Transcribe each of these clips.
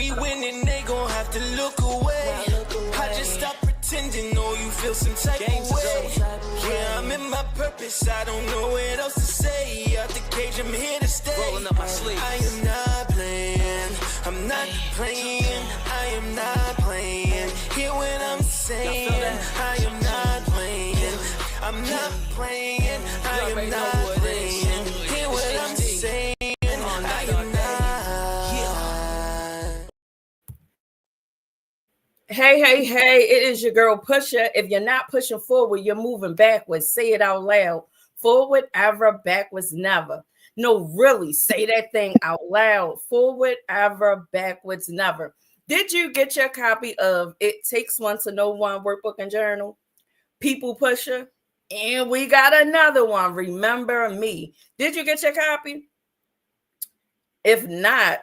we winning, they gon' have to look away. I just stop pretending, know you feel some type of way. Yeah, I'm in my purpose, I don't know what else to say. Out the cage, I'm here to stay. Rolling up my sleeves. I am not playing, I'm not playing, I am not playing. Hear what I'm saying, I am not playing, I'm not playing, I am not playing. Hear what I'm saying, I am not. Hey, it is your girl Pusher. If you're not pushing forward, you're moving backwards. Say it out loud. Forward ever, backwards never. No, really, say that thing out loud. Forward ever, backwards never. Did you get your copy of It Takes One to Know One workbook and journal? People Pusher. And we got another one. Remember Me. Did you get your copy? If not,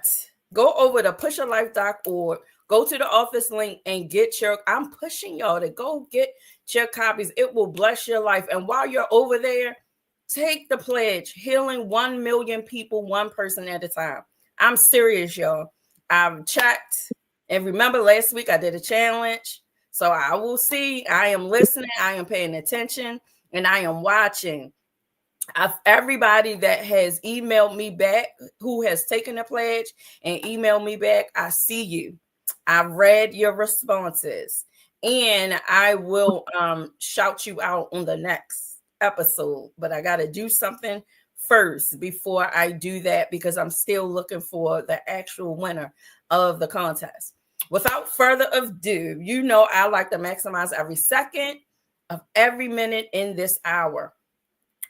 go over to pusherlife.org. Go to the office link and get your, I'm pushing y'all to go get your copies. It will bless your life. And while you're over there, take the pledge, healing 1 million people, one person at a time. I'm serious, y'all. I've checked. And remember last week I did a challenge. So I will see. I am listening. I am paying attention. And I am watching. Everybody that has emailed me back, who has taken the pledge and emailed me back, I see you. I read your responses, and I will shout you out on the next episode. But I got to do something first before I do that, because I'm still looking for the actual winner of the contest. Without further ado, you know I like to maximize every second of every minute in this hour.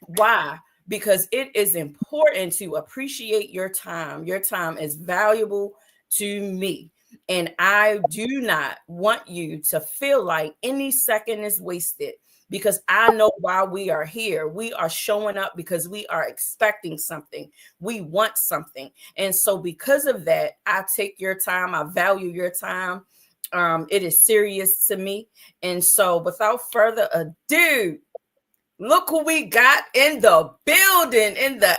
Why? Because it is important to appreciate your time. Your time is valuable to me. And I do not want you to feel like any second is wasted, because I know why we are here. We are showing up because we are expecting something. We want something. And so because of that, I take your time. I value your time. It is serious to me. And so without further ado, look who we got in the building, in the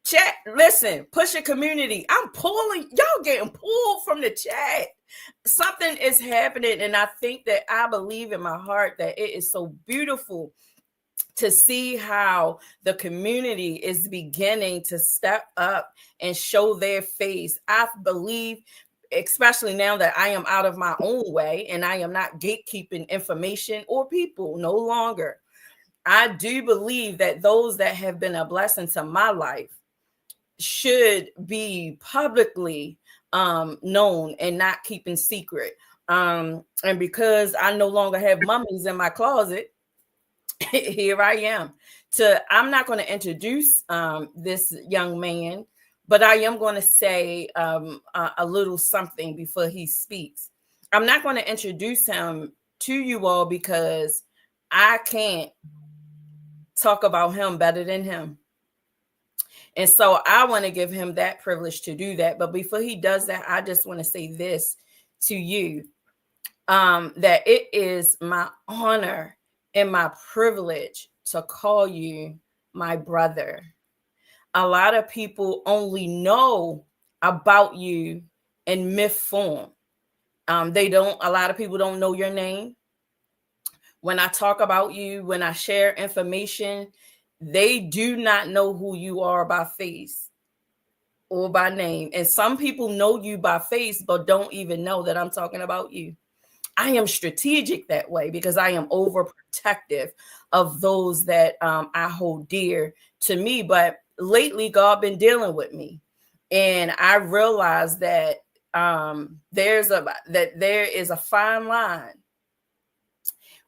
chat. Listen, Pusher community, I'm pulling, y'all getting pulled from the chat. Something is happening, and I think that I believe in my heart that it is so beautiful to see how the community is beginning to step up and show their face. I believe, especially now that I am out of my own way and I am not gatekeeping information or people no longer. I do believe that those that have been a blessing to my life should be publicly known and not keeping secret. And because I no longer have mummies in my closet, here I am. I'm not going to introduce this young man, but I am going to say a little something before he speaks. I'm not going to introduce him to you all because I can't talk about him better than him. And so I want to give him that privilege to do that. But before he does that, I just want to say this to you, that it is my honor and my privilege to call you my brother. A lot of people only know about you in myth form. A lot of people don't know your name. When I talk about you, when I share information, they do not know who you are by face or by name. And some people know you by face, but don't even know that I'm talking about you. I am strategic that way because I am overprotective of those that I hold dear to me. But lately, God been dealing with me, and I realized that there is a fine line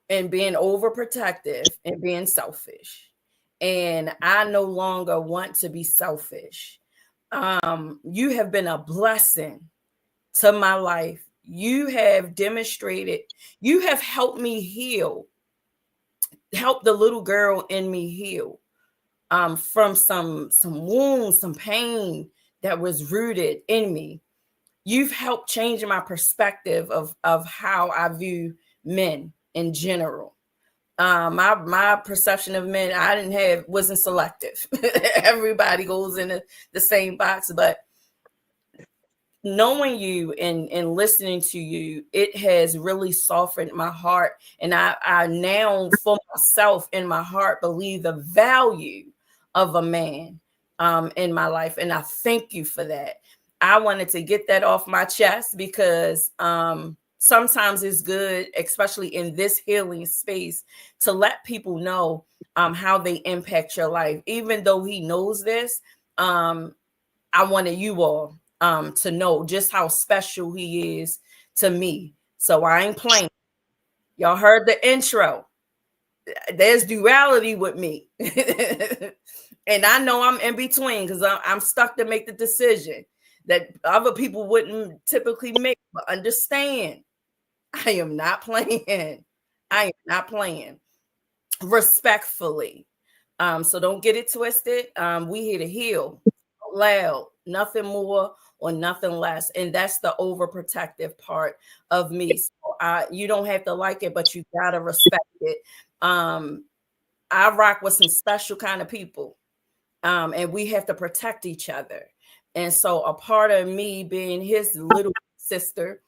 in being overprotective and being selfish. And I no longer want to be selfish. You have been a blessing to my life. You have demonstrated, you have helped me heal, help the little girl in me heal from some wounds, some pain that was rooted in me. You've helped change my perspective of how I view men in general. My perception of men wasn't selective. Everybody goes in the same box, but knowing you and listening to you, it has really softened my heart. And I now for myself in my heart believe the value of a man in my life. And I thank you for that. I wanted to get that off my chest because sometimes it's good, especially in this healing space, to let people know how they impact your life. Even though he knows this, I wanted you all to know just how special he is to me. So I ain't playing. Y'all heard the intro. There's duality with me. And I know I'm in between because I'm stuck to make the decision that other people wouldn't typically make. But understand, I am not playing. I am not playing. Respectfully. So don't get it twisted. We here to heal loud, nothing more or nothing less. And that's the overprotective part of me. So you don't have to like it, but you gotta respect it. I rock with some special kind of people. And we have to protect each other. And so a part of me being his little sister,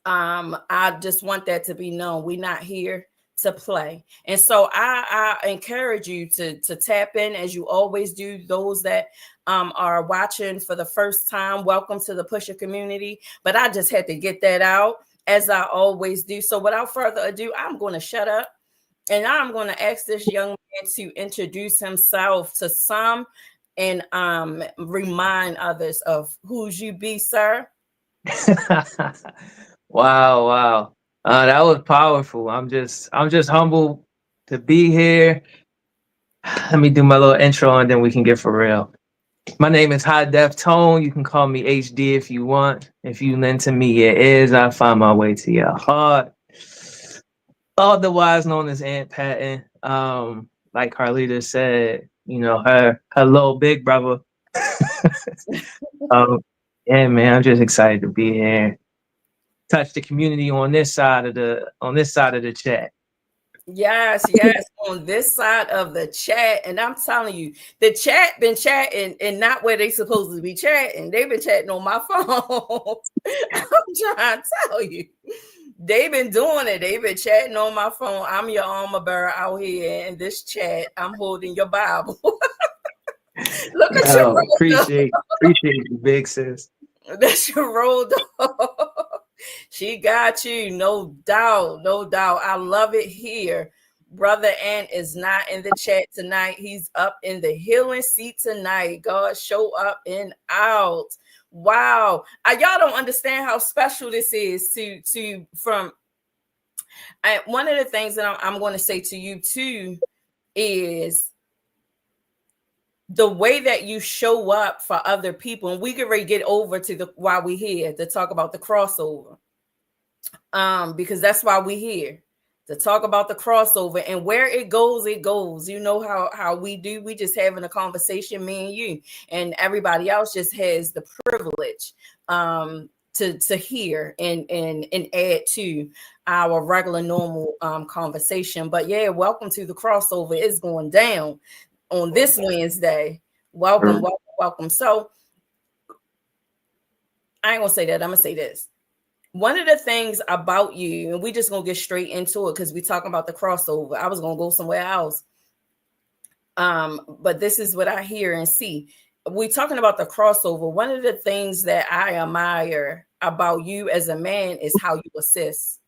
I just want that to be known. We're not here to play. And so I encourage you to tap in as you always do. Those that are watching for the first time, welcome to the Pusher community. But I just had to get that out as I always do. So without further ado, I'm going to shut up and I'm going to ask this young man to introduce himself to some and remind others of who's you be, sir. Wow. That was powerful. I'm just humbled to be here. Let me do my little intro and then we can get for real. My name is High Def Tone. You can call me HD if you want. If you lend to me your ears, I'll find my way to your heart. Otherwise known as Aunt Patton. Like Carlita said, you know, her little big brother. Yeah, man, I'm just excited to be here. Touch the community on this side of the chat. Yes, on this side of the chat. And I'm telling you, the chat been chatting and not where they supposed to be chatting. They've been chatting on my phone. I'm trying to tell you. They've been doing it. They've been chatting on my phone. I'm your armor bearer out here in this chat. I'm holding your Bible. Look at you. Appreciate you, big sis. That's your road dog. She got you, no doubt. I love it here. Brother Ant is not in the chat tonight. He's up in the healing seat tonight. God, show up and out. Wow. Y'all don't understand how special this is one of the things that I'm going to say to you too is the way that you show up for other people. And we can really get over to why we're here to talk about the crossover. Because that's why we're here, to talk about the crossover, and where it goes. You know how we do. We just having a conversation, me and you, and everybody else just has the privilege to hear and add to our regular normal conversation. But yeah, welcome to the crossover. It's going down on this Wednesday. Welcome. So I ain't gonna say that. I'm gonna say this. One of the things about you, and we just gonna get straight into it because we talking about the crossover. I was gonna go somewhere else. But this is what I hear and see. We talking about the crossover. One of the things that I admire about you as a man is how you assist.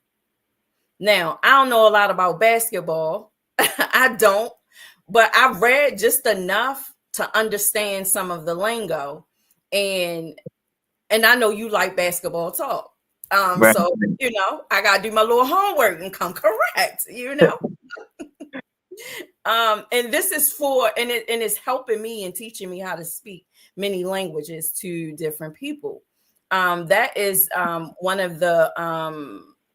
Now, I don't know a lot about basketball. I don't, but I've read just enough to understand some of the lingo. And I know you like basketball talk. Right. So, you know, I got to do my little homework and come correct, you know. And this is and it's helping me and teaching me how to speak many languages to different people. That is one of the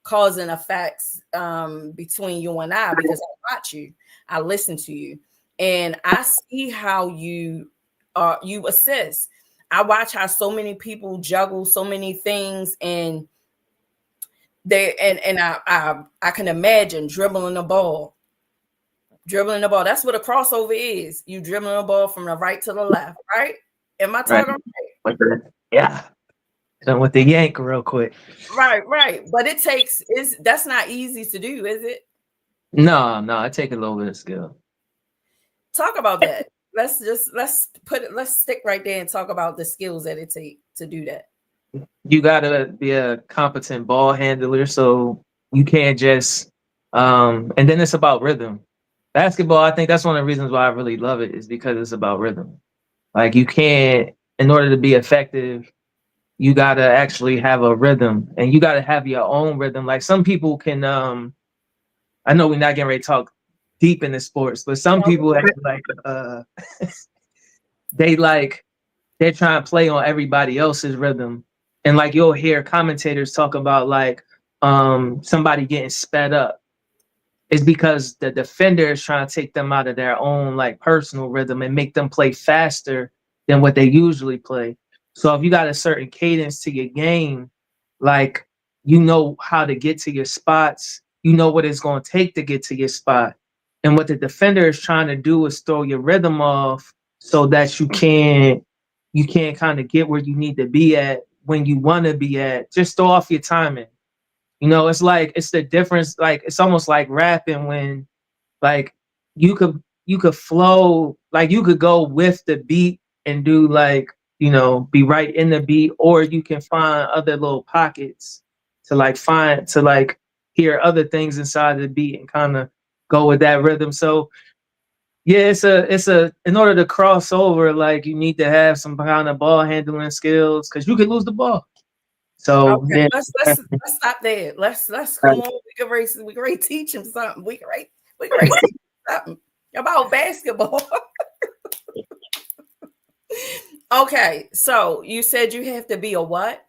cause and effects between you and I, because I watch you, I listen to you, and I see how you assist. I watch how so many people juggle so many things, and I can imagine dribbling the ball. That's what a crossover is. You dribbling the ball from the right to the left, right? Am I talking right? Yeah. Done with the yank real quick. Right. But it takes that's not easy to do, is it? No, I take a little bit of skill. Talk about that. Let's stick right there and talk about the skills that it takes to do that. You gotta be a competent ball handler, so you can't just and then it's about rhythm. Basketball, I think that's one of the reasons why I really love it, is because it's about rhythm. Like you can't, in order to be effective, you gotta actually have a rhythm, and you gotta have your own rhythm. Like some people can I know we're not getting ready to talk deep into sports, but some people act like they like they're trying to play on everybody else's rhythm. And like you'll hear commentators talk about like somebody getting sped up. It's because the defender is trying to take them out of their own like personal rhythm and make them play faster than what they usually play. So if you got a certain cadence to your game, like you know how to get to your spots, you know what it's going to take to get to your spot. And what the defender is trying to do is throw your rhythm off so that you can't kind of get where you need to be at when you want to be at. Just throw off your timing. You know, it's the difference. Like it's almost like rapping when like you could flow, like you could go with the beat and do like, be right in the beat, or you can find other little pockets to hear other things inside the beat and kind of go with that rhythm. So yeah, it's a in order to cross over, like you need to have some kind of ball handling skills because you could lose the ball. So Okay, yeah. let's stop there. Let's come on. We can already teach him something. We can already teach him something about basketball. Okay, so you said you have to be a what?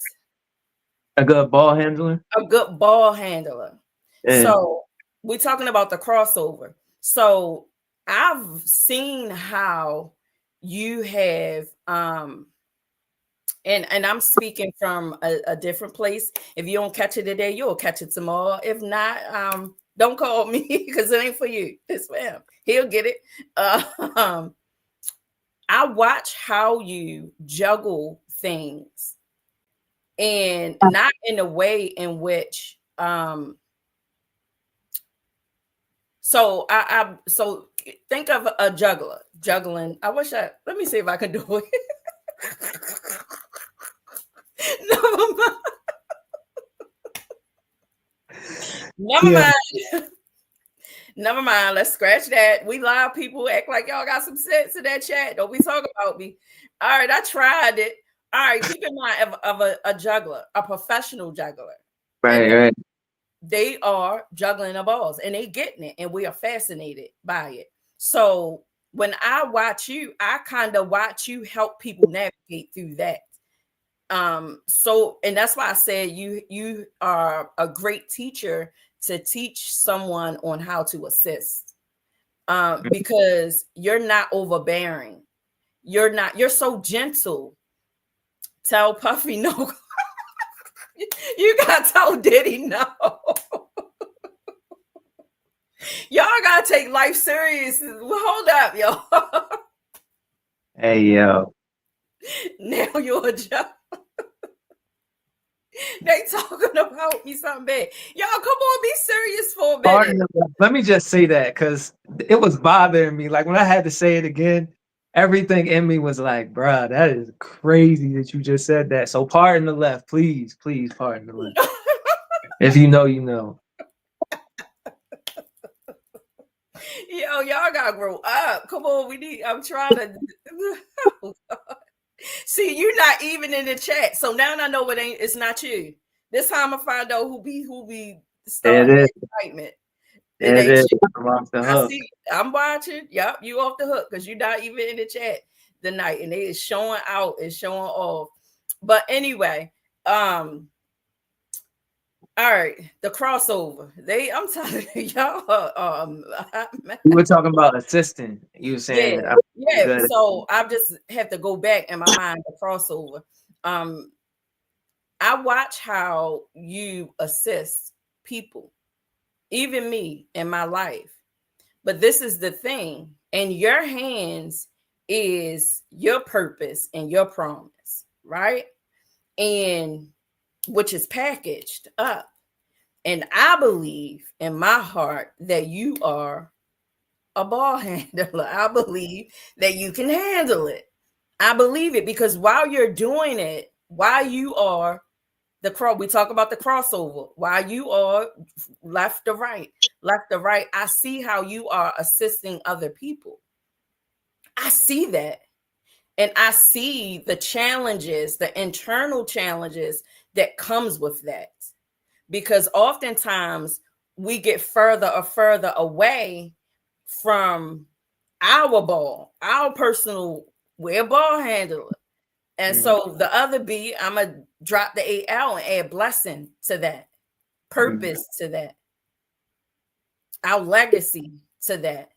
A good ball handler. A good ball handler. Yeah. So we're talking about the crossover. So I've seen how you have and I'm speaking from a different place. If you don't catch it today, you'll catch it tomorrow. If not, don't call me because it ain't for you. It's for him. He'll get it. I watch how you juggle things, and not in a way in which so so think of a juggler juggling. Let me see if I can do it. Never mind. Never mind. Never mind. Let's scratch that. We live people act like y'all got some sense in that chat. Don't be talking about me. All right, I tried it. All right, keep in mind of a juggler, a professional juggler. Right. They are juggling the balls and they getting it, and we are fascinated by it. So when I watch you, I kind of watch you help people navigate through that. So and that's why I said you are a great teacher to teach someone on how to assist. Because you're not overbearing. You're so gentle. Tell Puffy no. You gotta tell Diddy no. Y'all gotta take life serious. Hold up, y'all. Hey yo. Now you're a joke. They talking about me something bad. Y'all, come on, be serious for a minute. Let me just say that because it was bothering me. Like when I had to say it again, everything in me was like, bruh, that is crazy that you just said that. So pardon the left. Please pardon the left. If you know, you know. Yo, y'all gotta grow up. Come on, I'm trying to see you're not even in the chat. So now I know it's not you. This time I find out who be starting the excitement. It is. I'm off the hook. I'm watching. Yep, you off the hook because you're not even in the chat tonight, and they is showing out and showing off. But anyway, all right, the crossover. I'm telling you, y'all. We were talking about assisting. You were saying, yeah. So I just have to go back in my mind the crossover. I watch how you assist people, even me in my life. But this is the thing: in your hands is your purpose and your promise, right? and which is packaged up. And I believe in my heart that you are a ball handler. I believe that you can handle it. I believe it because while you're doing it, while you are we talk about the crossover, while you are left to right, I see how you are assisting other people. I see that. And I see the challenges, the internal challenges that comes with that. Because oftentimes we get further or further away from our personal, we're ball handler. And so the other B, I'm going to drop the 8 out and add blessing to that, purpose to that, our legacy to that.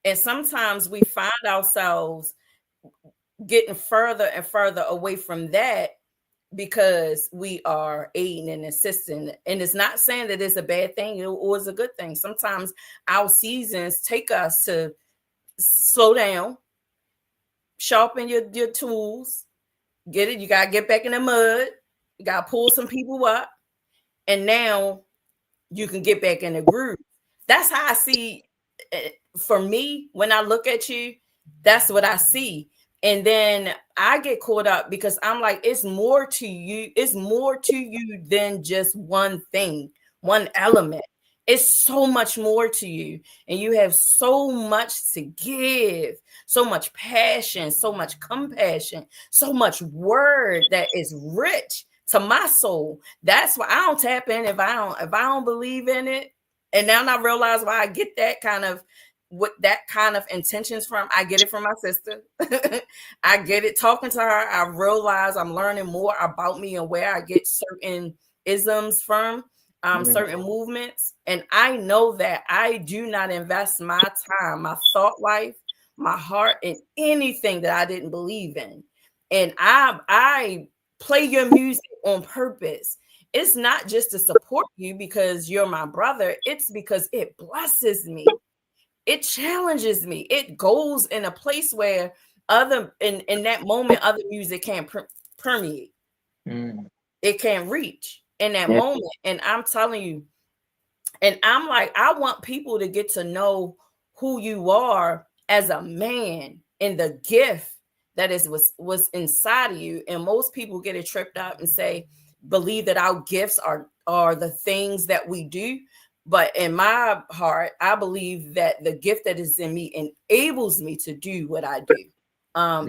And sometimes we find ourselves getting further and further away from that because we are aiding and assisting. And it's not saying that it's a bad thing or it's a good thing. Sometimes our seasons take us to slow down, sharpen your tools, get it. You got to get back in the mud. You got to pull some people up. And now you can get back in the groove. That's how I see it. For me, when I look at you, that's what I see. And then I get caught up because I'm like, it's more to you. It's more to you than just one thing, one element. It's so much more to you. And you have so much to give, so much passion, so much compassion, so much word that is rich to my soul. That's why I don't tap in if I don't believe in it. And now I realize why I get that kind of what that kind of intentions from. I get it from my sister. I get it talking to her. I realize I'm learning more about me and where I get certain isms from, certain movements. And I know that I do not invest my time, my thought life, my heart in anything that I didn't believe in. And I play your music on purpose. It's not just to support you because you're my brother. It's because it blesses me. It challenges me. It goes in a place where in that moment, other music can't permeate. It can't reach in that moment. And I'm telling you, and I'm like, I want people to get to know who you are as a man and the gift that was inside of you. And most people get it tripped up and believe that our gifts are the things that we do. But in my heart, I believe that the gift that is in me enables me to do what I do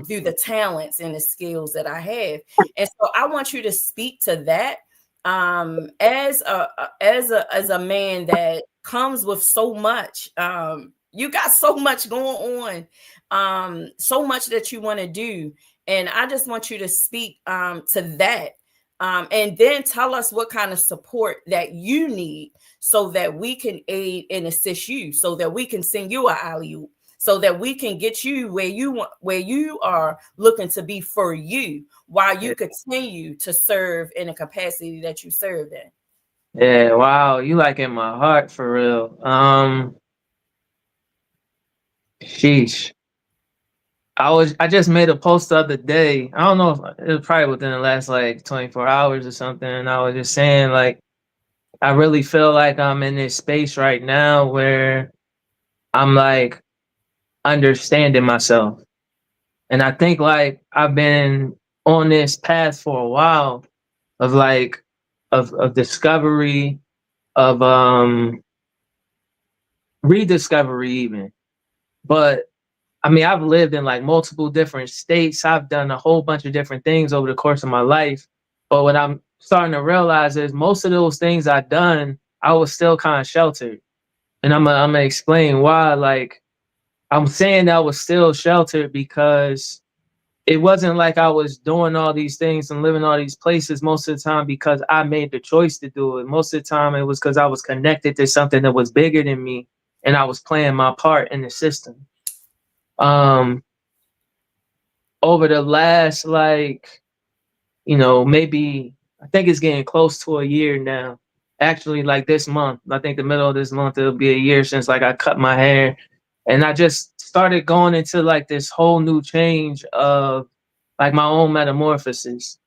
through the talents and the skills that I have. And so I want you to speak to that as a man that comes with so much. You got so much going on, so much that you want to do. And I just want you to speak to that. And then tell us what kind of support that you need so that we can aid and assist you, so that we can send you an alley-oop, so that we can get you where you are looking to be for you while you continue to serve in a capacity that you serve in. Yeah, wow, you like in my heart for real. Sheesh. I just made a post the other day. I don't know if it was probably within the last like 24 hours or something. And I was just saying, like, I really feel like I'm in this space right now where I'm like understanding myself. And I think like I've been on this path for a while of like of discovery, of rediscovery even. But I mean, I've lived in like multiple different states. I've done a whole bunch of different things over the course of my life. But what I'm starting to realize is most of those things I've done, I was still kind of sheltered. And I'm gonna explain why. Like, I'm saying I was still sheltered because it wasn't like I was doing all these things and living all these places most of the time because I made the choice to do it. Most of the time it was because I was connected to something that was bigger than me and I was playing my part in the system. Over the last, like, maybe I think it's getting close to a year now. Actually, like this month, I think the middle of this month, it'll be a year since like I cut my hair. And I just started going into like this whole new change of like my own metamorphosis.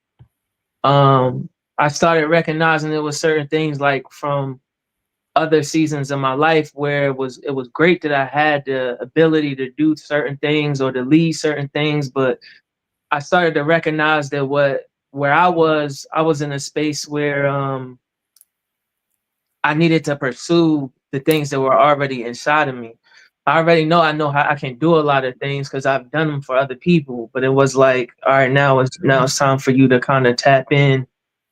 I started recognizing there was certain things like from other seasons of my life where it was great that I had the ability to do certain things or to lead certain things, but I started to recognize that where I was in a space where I needed to pursue the things that were already inside of me. I know how I can do a lot of things because I've done them for other people, but it was like, all right, now it's time for you to kind of tap in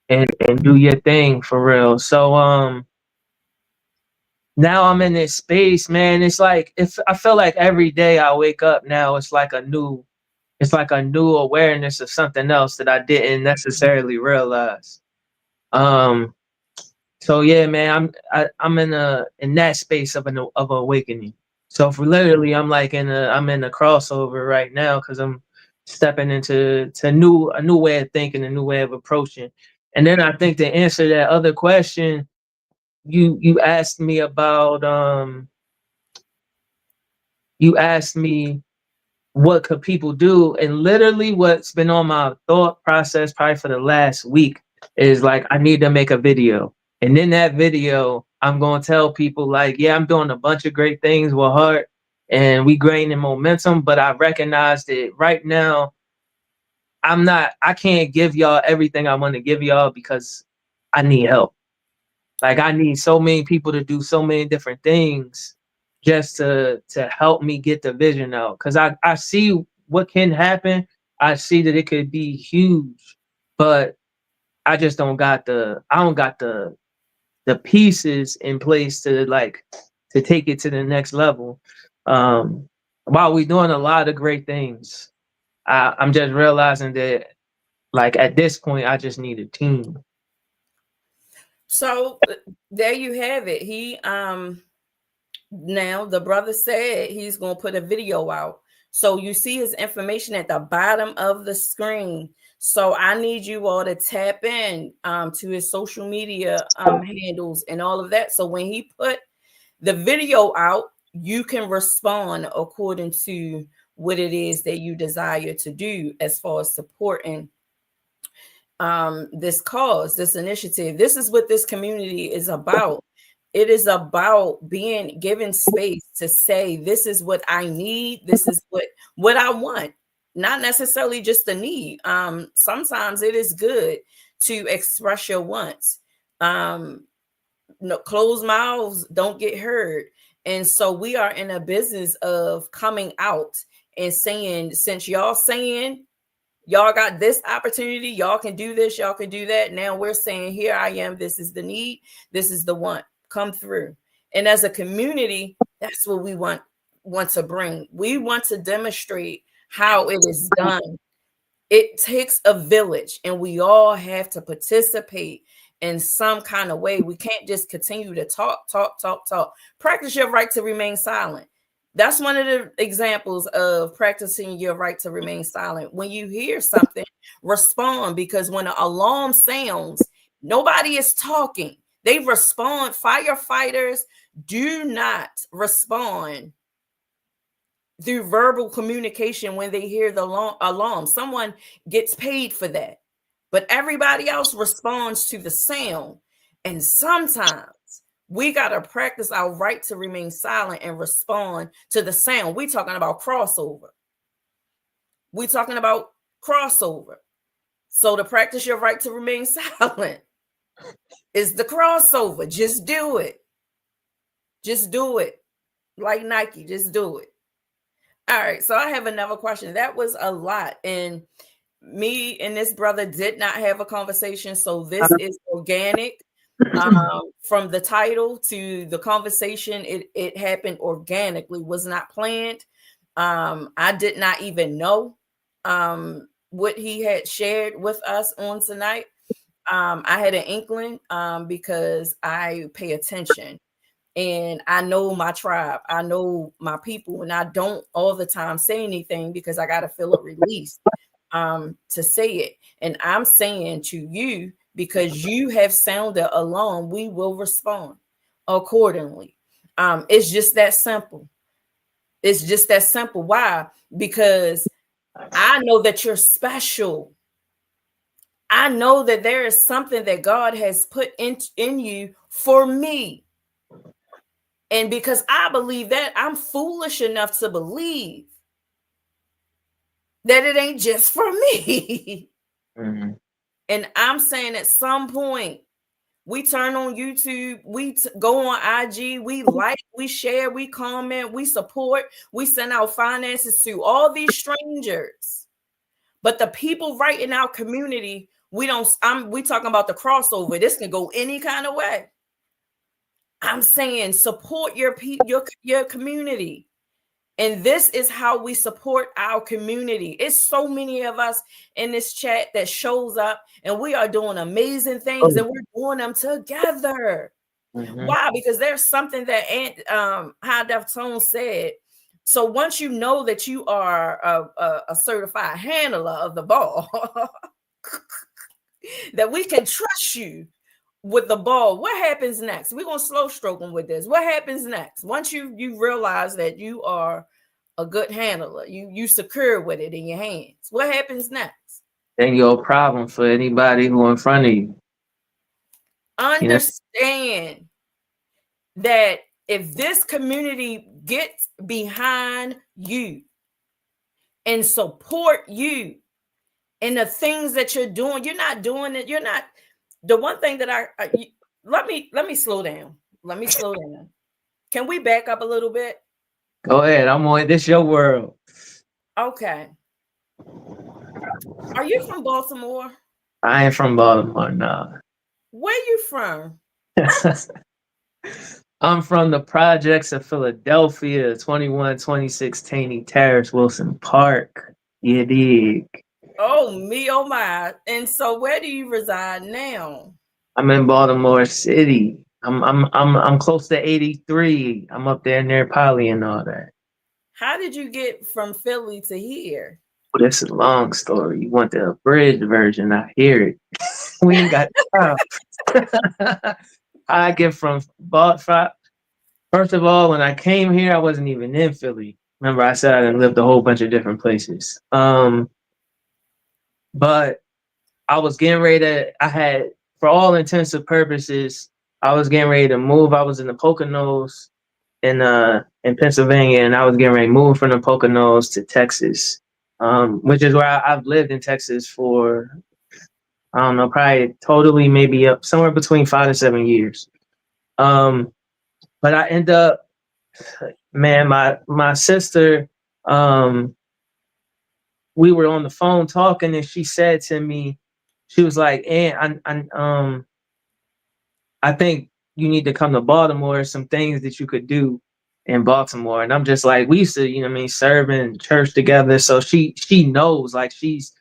and do your thing for real. So now I'm in this space, man. It's like if I feel like every day I wake up now, it's like a new awareness of something else that I didn't necessarily realize. Um, so yeah, man, I'm in that space of awakening. So for literally, I'm in a crossover right now because I'm stepping into a new way of thinking, a new way of approaching. And then I think to answer that other question, you asked me about you asked me what could people do, and literally what's been on my thought process probably for the last week is like I need to make a video, and in that video I'm going to tell people like, yeah, I'm doing a bunch of great things with heart and we gaining momentum, but I recognize that right now I can't give y'all everything I want to give y'all because I need help. Like I need so many people to do so many different things just to help me get the vision out. Cause I see what can happen. I see that it could be huge, but I just don't got the pieces in place to take it to the next level. Um while we doing a lot of great things, I'm just realizing that like at this point I just need a team. So there you have it. He now the brother said he's going to put a video out. So you see his information at the bottom of the screen. So I need you all to tap in to his social media handles and all of that. So when he put the video out, you can respond according to what it is that you desire to do as far as supporting this cause, this initiative. This is what this community is about. It is about being given space to say, this is what I need, this is what I want, not necessarily just a need. Sometimes it is good to express your wants. No, closed mouths don't get heard. And so we are in a business of coming out and saying, since y'all saying y'all got this opportunity, y'all can do this, y'all can do that. Now we're saying, here I am, this is the need, this is the want, come through. And as a community, that's what we want to bring. We want to demonstrate how it is done. It takes a village, and we all have to participate in some kind of way. We can't just continue to talk. Practice your right to remain silent. That's one of the examples of practicing your right to remain silent. When you hear something, respond, because when an alarm sounds, nobody is talking. They respond. Firefighters do not respond through verbal communication when they hear the alarm. Someone gets paid for that, but everybody else responds to the sound. And sometimes we got to practice our right to remain silent and respond to the sound. We're talking about crossover. So to practice your right to remain silent is the crossover. Just do it. Like Nike, just do it. All right, so I have another question. That was a lot, and me and this brother did not have a conversation, so this is organic. From the title to the conversation, it happened organically, was not planned. I did not even know what he had shared with us on tonight. I had an inkling because I pay attention. And I know my tribe, I know my people, and I don't all the time say anything because I got to feel a release to say it. And I'm saying to you, because you have sounded alarm, we will respond accordingly. It's just that simple. Why? Because I know that you're special. I know that there is something that God has put in you for me. And because I believe that, I'm foolish enough to believe that it ain't just for me. Mm-hmm. And I'm saying at some point, we turn on YouTube, we go on IG, we like, we share, we comment, we support, we send out finances to all these strangers. But the people right in our community, we talking about the crossover. This can go any kind of way. I'm saying support your community. And this is how we support our community. It's so many of us in this chat that shows up, and we are doing amazing things, and we're doing them together. Mm-hmm. Why? Because there's something that High Def Tone said. So once you know that you are a certified handler of the ball, that we can trust you with the ball, what happens next? We're gonna slow stroke them with this. What happens next? Once you realize that you are a good handler, you secure with it in your hands, what happens next? Then you're a problem for anybody who in front of you. Understand that if this community gets behind you and support you in the things that you're doing, you're not doing it. You're not. The one thing that let me slow down. Let me slow down. Can we back up a little bit? Go ahead. I'm on. This your world. Okay. Are you from Baltimore? I ain't from Baltimore, no. Where you from? I'm from the projects of Philadelphia, 2126 Taney Terrace, Wilson Park. You dig? Oh me, oh my. And so where do you reside now? I'm in Baltimore City. I'm close to 83. I'm up there near Poly and all that. How did you get from Philly to here? Well, that's a long story. You want the abridged version? I hear it. We ain't got time. I get from Baltimore. First of all, when I came here, I wasn't even in Philly. Remember, I said I done lived a whole bunch of different places. But I was getting ready to. I had, for all intents and purposes, I was getting ready to move. I was in the Poconos in Pennsylvania, and I was getting ready to move from the Poconos to Texas, which is where I've lived in Texas for, I don't know, probably totally maybe up somewhere between 5 to 7 years. But I end up, man, my sister, we were on the phone talking, and she said to me, she was like, "And I think you need to come to Baltimore. Some things that you could do in Baltimore." And I'm just like, we used to, you know what I mean, serve in church together. So she knows, like she's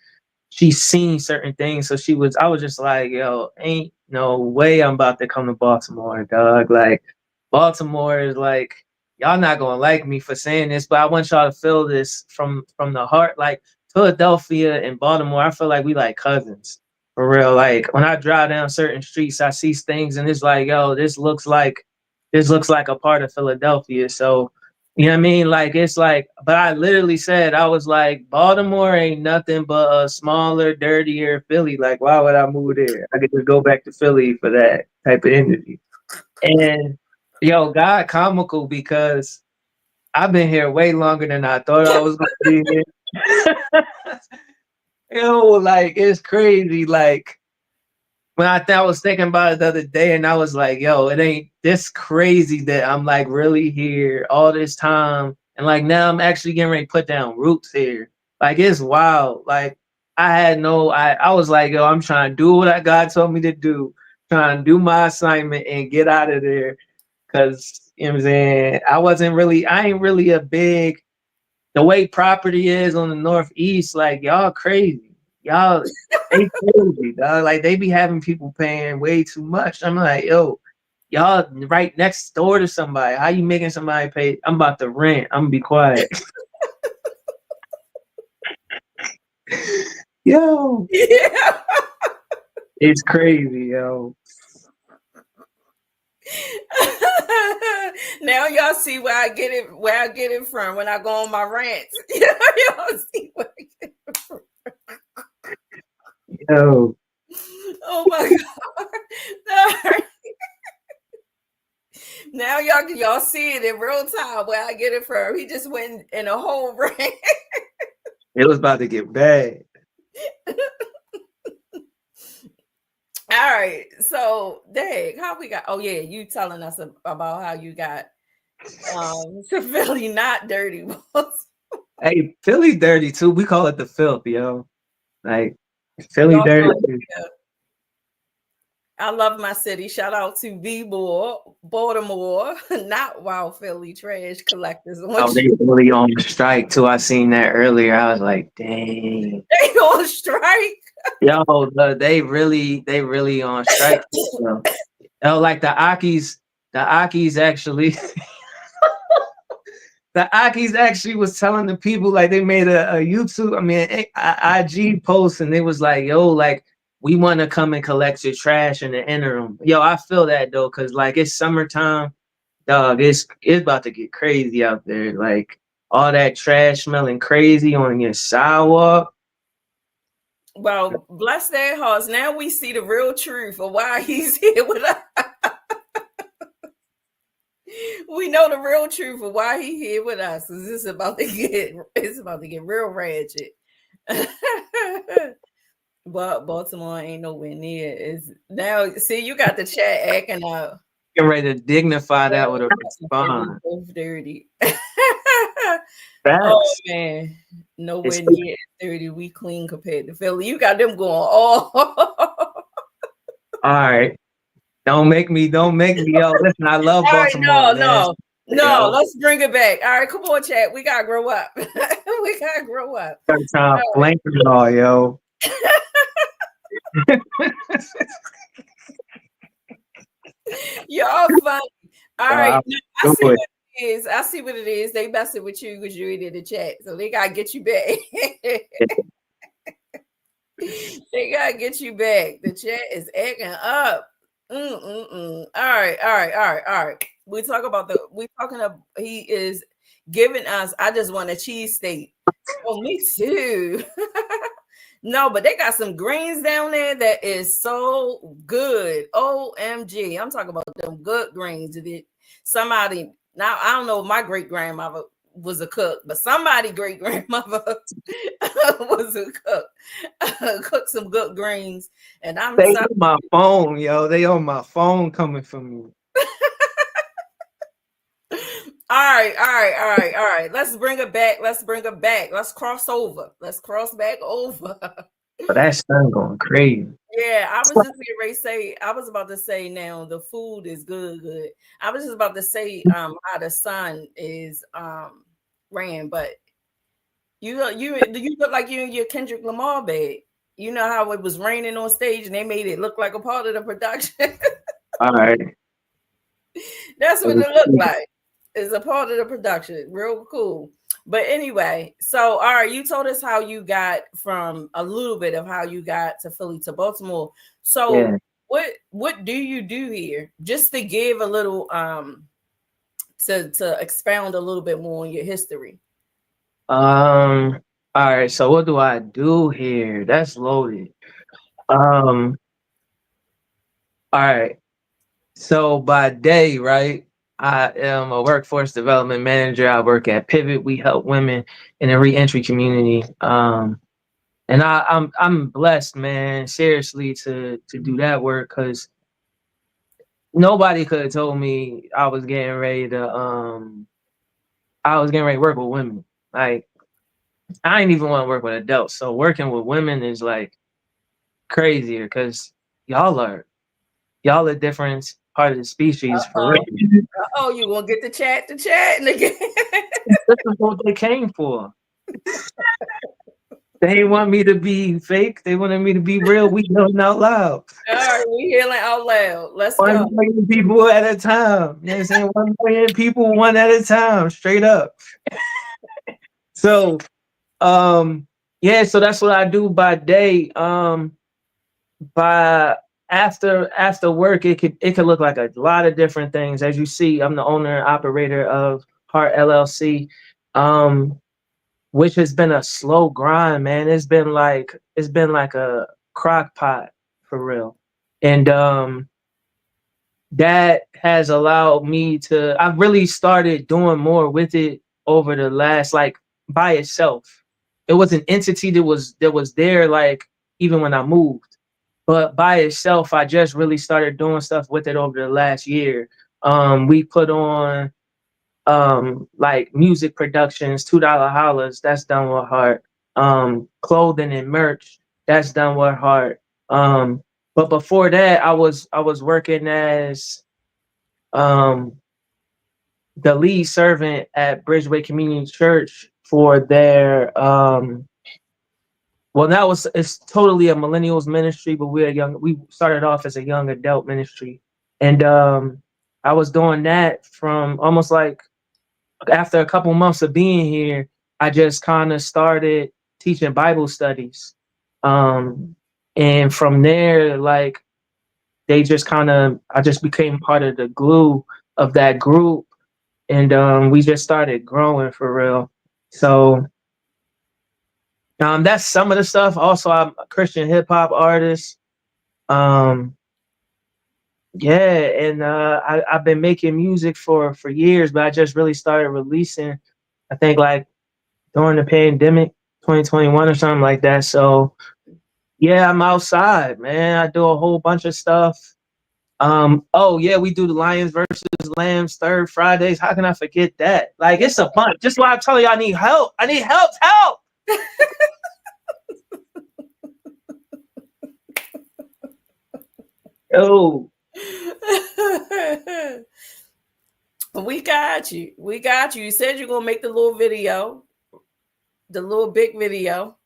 seen certain things. So I was just like, yo, ain't no way I'm about to come to Baltimore, dog. Like Baltimore is like, y'all not gonna like me for saying this, but I want y'all to feel this from the heart. Like Philadelphia and Baltimore, I feel like we like cousins. For real, like when I drive down certain streets, I see things and it's like, yo, this looks like a part of Philadelphia. So, you know what I mean? Like it's like, but I literally said, I was like, Baltimore ain't nothing but a smaller, dirtier Philly. Like, why would I move there? I could just go back to Philly for that type of energy. And yo, God comical because I've been here way longer than I thought I was gonna be here. Yo, like it's crazy. Like when I was thinking about it the other day, and I was like, yo, it ain't this crazy that I'm like really here all this time, and like now I'm actually getting ready to put down roots here. Like it's wild. Like I was like, yo, I'm trying to do what God told me to do, trying to do my assignment and get out of there. Cause you know what I'm saying, I ain't really a big, the way property is on the Northeast, like y'all crazy. Y'all they crazy, dog. Like they be having people paying way too much. I'm like, yo, y'all right next door to somebody. How you making somebody pay? I'm about to rent. I'm gonna be quiet. Yo. Yeah. It's crazy, yo. Now y'all see where I get it from when I go on my rants. Y'all see where I get it from. Yo. Oh my god. Now y'all see it in real time where I get it from. He just went in a whole rant. It was about to get bad. All right. So dang, how we got, oh yeah, you telling us about how you got to Philly not dirty. Hey, Philly dirty too. We call it the filth, yo. Like Philly Y'all dirty. know, yeah. I love my city. Shout out to Baltimore, not Wild Philly trash collectors. Oh, they really on strike too. I seen that earlier. I was like, dang. They on strike. Yo, they really on strike. Yo, like the Akis actually the Akis actually was telling the people like they made a YouTube, IG post, and they was like, yo, like we want to come and collect your trash in the interim. Yo, I feel that though, cause like it's summertime, dog. It's about to get crazy out there. Like all that trash smelling crazy on your sidewalk. Well, bless their hearts. Now we see the real truth of why he's here with us. We know the real truth of why he's here with us. It's about to get real ratchet. But Baltimore ain't nowhere near. Is now see you got the chat acting up. Get ready to dignify that with a response. Both dirty. Oh Facts. man, nowhere near 30. We clean compared to Philly. You got them going all. All right. Don't make me, yo. Listen, I love All right, Baltimore. no. Yo. Let's bring it back. All right, come on, chat. We gotta grow up. We gotta grow up. Time flank it all, yo. Y'all funny. All right, I see what it is. I see what it is. They messing with you because you in the chat, so they gotta get you back. They gotta get you back. The chat is acting up. All right. We talking about he is giving us. I just want a cheesesteak. Oh, me too. No, but they got some greens down there that is so good. OMG. I'm talking about them good greens. Somebody, now I don't know if my great grandmother was a cook, but somebody great grandmother was a cook. Cook some good greens. And they on my phone, yo. They on my phone coming from me. All right. Let's bring it back. Let's cross over. Let's cross back over. But that sun going crazy. Yeah, I was about to say now the food is good. I was just about to say how the sun is ran, but you look like you in your Kendrick Lamar bag. You know how it was raining on stage and they made it look like a part of the production. All right. That's what it looked like. It's a part of the production. Real cool. But anyway, so all right, you told us how you got from a little bit of how you got to Philly to Baltimore. So yeah. What do you do here? Just to give a little to expound a little bit more on your history. All right, so what do I do here? That's loaded. All right. So by day, right? I am a workforce development manager. I work at Pivot. We help women in the reentry community. And I'm blessed, man, seriously, to do that work, because nobody could have told me I was getting ready to work with women. Like, I ain't even want to work with adults. So working with women is like crazier, because y'all are different part of the species for real. Oh, you gonna get the chat and again. This is what they came for. They didn't want me to be fake. They wanted me to be real. We yelling out loud. All right, we yelling out loud. Let's go. 1 million people at a time. You know what I'm saying? 1 million people, one at a time, straight up. So, yeah. So that's what I do by day. By after work, it could look like a lot of different things. As you see, I'm the owner and operator of Heart LLC, which has been a slow grind, man. It's been like a crock pot for real. And that has allowed me to, I've really started doing more with it over the last, like, by itself. It was an entity that was there, like, even when I moved. But by itself, I just really started doing stuff with it over the last year. We put on like music productions, $2 hollers, that's done with heart. Clothing and merch, that's done with heart. But before that, I was working as um the lead servant at Bridgeway Community Church for their well, now it's totally a millennials ministry, but we started off as a young adult ministry. And I was doing that from almost like after a couple months of being here, I just kind of started teaching Bible studies. Um, and from there, like, they just I just became part of the glue of that group. And we just started growing for real. So that's some of the stuff. Also, I'm a Christian hip hop artist. Um, yeah, and I've been making music for years, but I just really started releasing, I think, like during the pandemic, 2021 or something like that. So yeah, I'm outside, man. I do a whole bunch of stuff. Oh yeah, we do the Lions versus Lambs third Fridays. How can I forget that? Like, it's a bunch. Just why I'm telling you, I need help. I need help. Help. Oh, We got you. We got you. You said you're gonna make the little video, the little big video.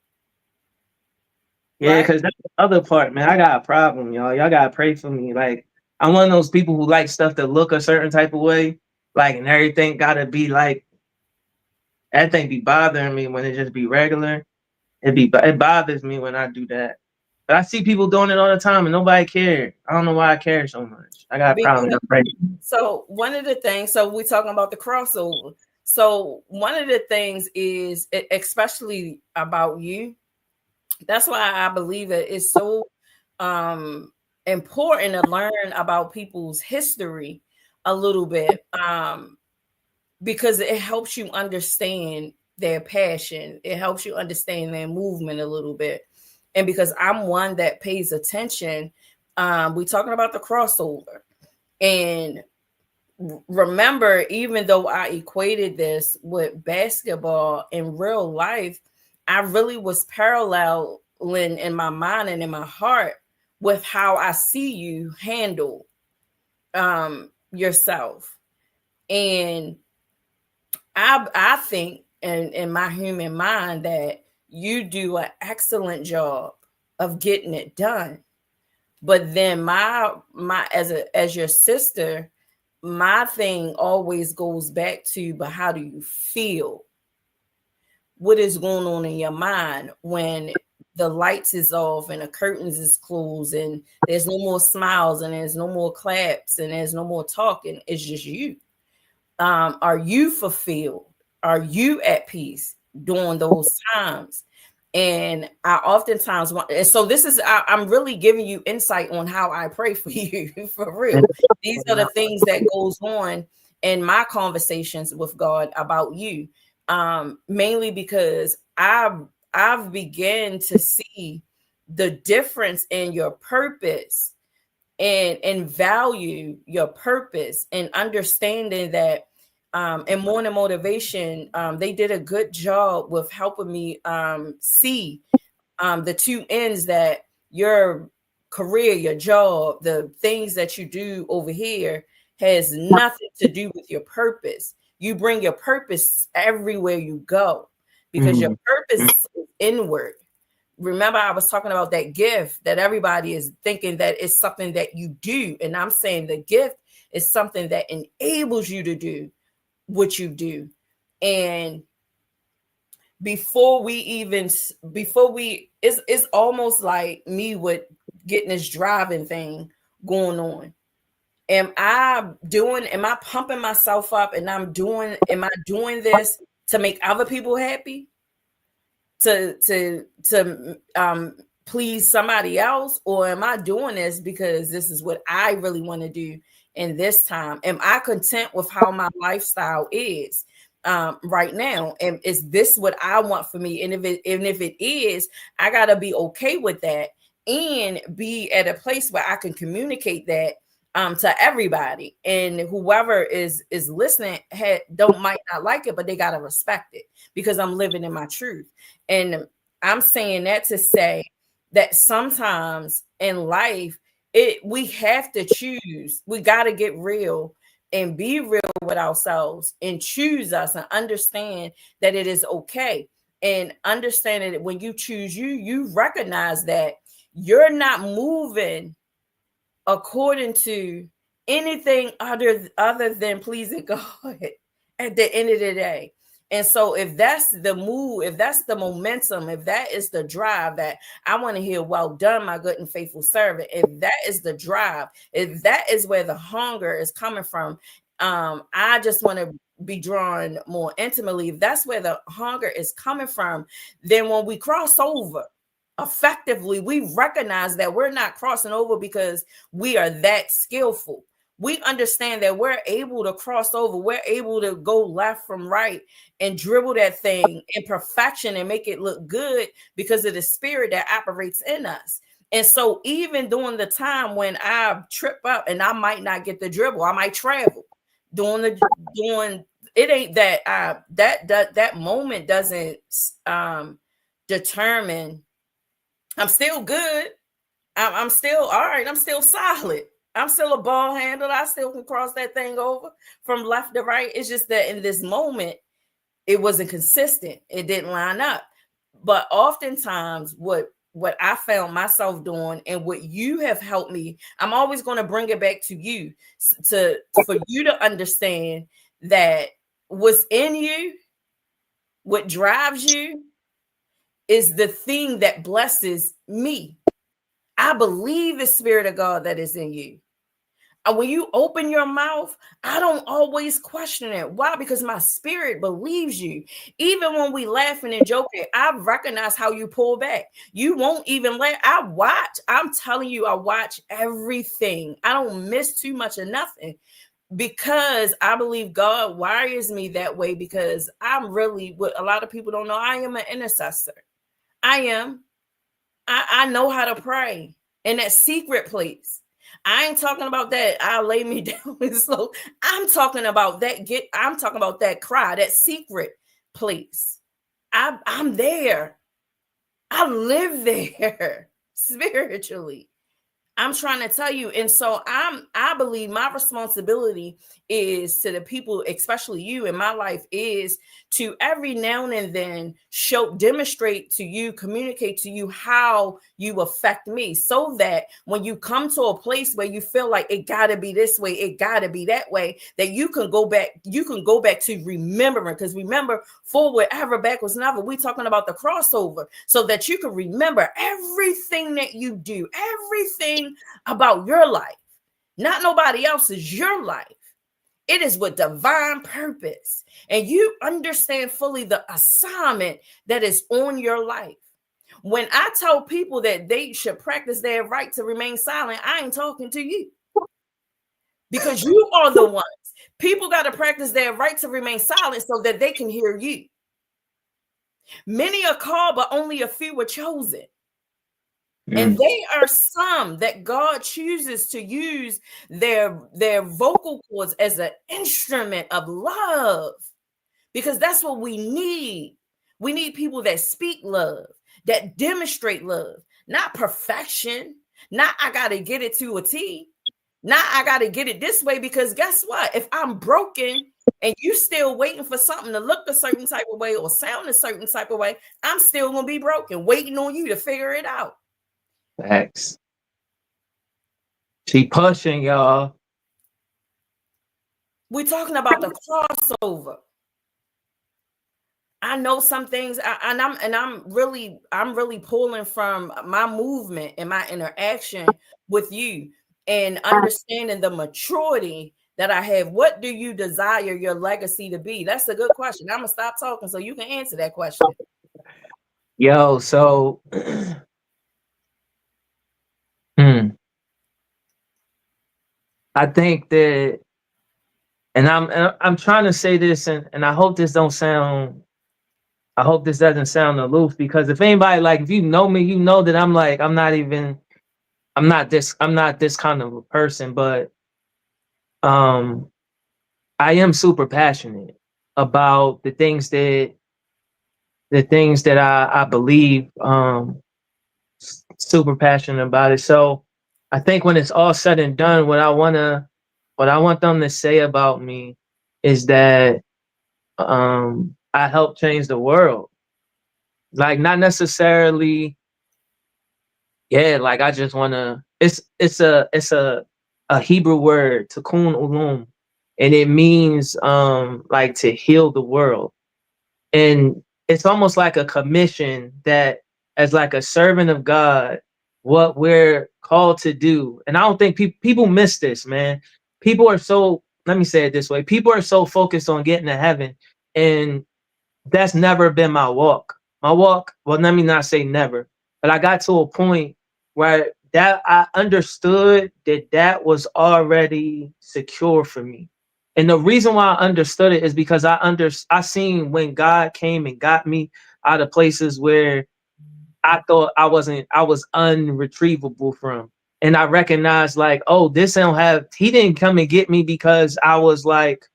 yeah, Right? because that's the other part, man. I got a problem, y'all. Y'all gotta pray for me. Like, I'm one of those people who like stuff to look a certain type of way, like, and everything gotta be like, that thing be bothering me when it just be regular. It bothers me when I do that. But I see people doing it all the time and nobody cares. I don't know why I care so much. I got a problem. Because, That's right. so one of the things, so we're talking about the crossover. So one of the things is, especially about you, that's why I believe it is so important to learn about people's history a little bit, because it helps you understand their passion. It helps you understand their movement a little bit. And because I'm one that pays attention, we're talking about the crossover. And remember, even though I equated this with basketball in real life, I really was paralleling in my mind and in my heart with how I see you handle yourself. And I think in my human mind that you do an excellent job of getting it done. But then my as your sister, my thing always goes back to, but how do you feel? What is going on in your mind when the lights is off and the curtains is closed and there's no more smiles and there's no more claps and there's no more talking? It's just you. Are you fulfilled? Are you at peace during those times? And I oftentimes want, and so this is, I'm really giving you insight on how I pray for you, for real. These are the things that goes on in my conversations with God about you, mainly because I've begun to see the difference in your purpose and value your purpose and understanding that. And Morning Motivation, they did a good job with helping me see the two ends, that your career, your job, the things that you do over here has nothing to do with your purpose. You bring your purpose everywhere you go because your purpose is inward. Remember, I was talking about that gift that everybody is thinking that it's something that you do. And I'm saying the gift is something that enables you to do what you do. And it's almost like me with getting this driving thing going on. Am I pumping myself up and am I doing this to make other people happy? To please somebody else, or am I doing this because this is what I really want to do in this time? Am I content with how my lifestyle is right now? And is this what I want for me? And if it is, I gotta be okay with that and be at a place where I can communicate that to everybody. And whoever is listening might not like it, but they gotta respect it because I'm living in my truth. And I'm saying that to say that sometimes in life, we have to choose. We got to get real and be real with ourselves and choose us and understand that it is okay. And understanding that when you choose you recognize that you're not moving according to anything other than pleasing God at the end of the day. And so if that's the move, if that's the momentum, if that is the drive that I want to hear, well done, my good and faithful servant, if that is the drive, if that is where the hunger is coming from, I just want to be drawn more intimately. If that's where the hunger is coming from, then when we cross over effectively, we recognize that we're not crossing over because we are that skillful. We understand that we're able to cross over. We're able to go left from right and dribble that thing in perfection and make it look good because of the spirit that operates in us. And so even during the time when I trip up and I might not get the dribble, I might travel doing it ain't that that moment doesn't determine I'm still good. I'm still all right. I'm still solid. I'm still a ball handler. I still can cross that thing over from left to right. It's just that in this moment, it wasn't consistent. It didn't line up. But oftentimes, what I found myself doing and what you have helped me, I'm always going to bring it back to you for you to understand that what's in you, what drives you, is the thing that blesses me. I believe the spirit of God that is in you. And when you open your mouth, I don't always question it. Why? Because my spirit believes you. Even when we laughing and joking, I recognize how you pull back. You won't even laugh. I'm telling you, I watch everything. I don't miss too much of nothing because I believe God wires me that way because I'm really, what a lot of people don't know, I am an intercessor. I am. I know how to pray in that secret place. I ain't talking about that. I'll lay me down and slow. I'm talking about that. I'm talking about that cry, that secret place. I'm there. I live there spiritually. I'm trying to tell you. And so I believe my responsibility is to the people, especially you in my life, is to every now and then demonstrate to you, communicate to you how you affect me, so that when you come to a place where you feel like it got to be this way, it got to be that way, that you can go back to remembering. Because remember, forward ever, backwards never. We talking about the crossover, so that you can remember everything that you do, everything about your life, not nobody else's, your life. It is with divine purpose, and you understand fully the assignment that is on your life. When I tell people that they should practice their right to remain silent, I ain't talking to you, because you are the ones. People got to practice their right to remain silent so that they can hear you. Many are called, but only a few were chosen. And they are some that God chooses to use their vocal cords as an instrument of love, because that's what we need. We need people that speak love, that demonstrate love, not perfection, not I got to get it to a T, not I got to get it this way, because guess what? If I'm broken and you still waiting for something to look a certain type of way or sound a certain type of way, I'm still going to be broken, waiting on you to figure it out. Facts. She pushing, y'all. We're talking about the crossover. I know some things, I'm really pulling from my movement and my interaction with you and understanding the maturity that I have. What do you desire your legacy to be? That's a good question. I'm gonna stop talking so you can answer that question. Yo, so I think that, and I'm trying to say this, and I hope this don't sound. I hope this doesn't sound aloof, because if anybody, like, if you know me, you know that I'm like, I'm not this kind of a person, but um I am super passionate about the things that I believe, super passionate about it. So I think when it's all said and done, what I want them to say about me is that I help change the world. Like, not necessarily, yeah, like I just wanna, it's a Hebrew word, tikkun ulum, and it means like to heal the world. And it's almost like a commission that, as like a servant of God, what we're called to do. And I don't think people miss this, man. People are so, let me say it this way, people are so focused on getting to heaven, and that's never been my walk. My walk, well, let me not say never, but I got to a point where that I understood that that was already secure for me. And the reason why I understood it is because I seen when God came and got me out of places where I thought I was unretrievable from. And I recognized, like, oh, this don't have, he didn't come and get me because I was like,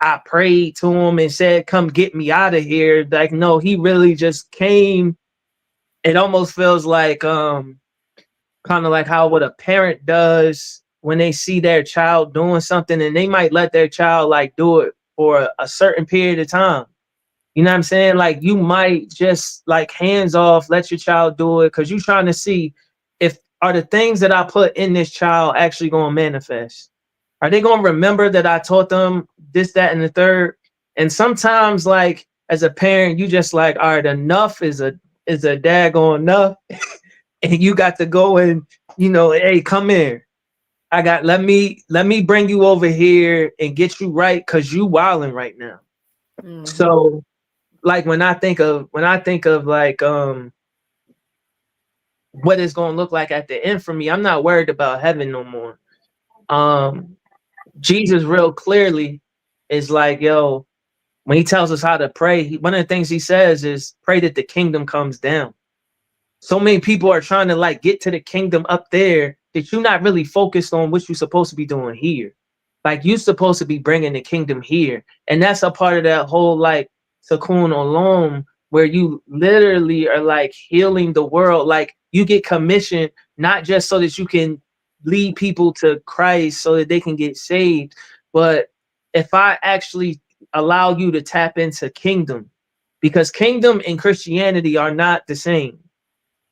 I prayed to him and said, come get me out of here. Like, no, he really just came. It almost feels like kind of like how what a parent does when they see their child doing something, and they might let their child like do it for a certain period of time. You know what I'm saying? Like, you might just like hands off, let your child do it, because you're trying to see if are the things that I put in this child actually going to manifest. Are they going to remember that I taught them this, that, and the third? And sometimes, like, as a parent, you just like, all right, enough is a daggone enough, and you got to go and, hey, come here. Let me bring you over here and get you right, because you wilding right now. Mhm. So, like, when I think of like what it's gonna look like at the end for me, I'm not worried about heaven no more. Um Jesus real clearly is like, yo, when he tells us how to pray, one of the things he says is pray that the kingdom comes down. So many people are trying to like get to the kingdom up there that you're not really focused on what you're supposed to be doing here. Like, you're supposed to be bringing the kingdom here, and that's a part of that whole like tikkun olam, where you literally are like healing the world. Like, you get commissioned not just so that you can lead people to Christ so that they can get saved, but if I actually allow you to tap into kingdom, because kingdom and Christianity are not the same.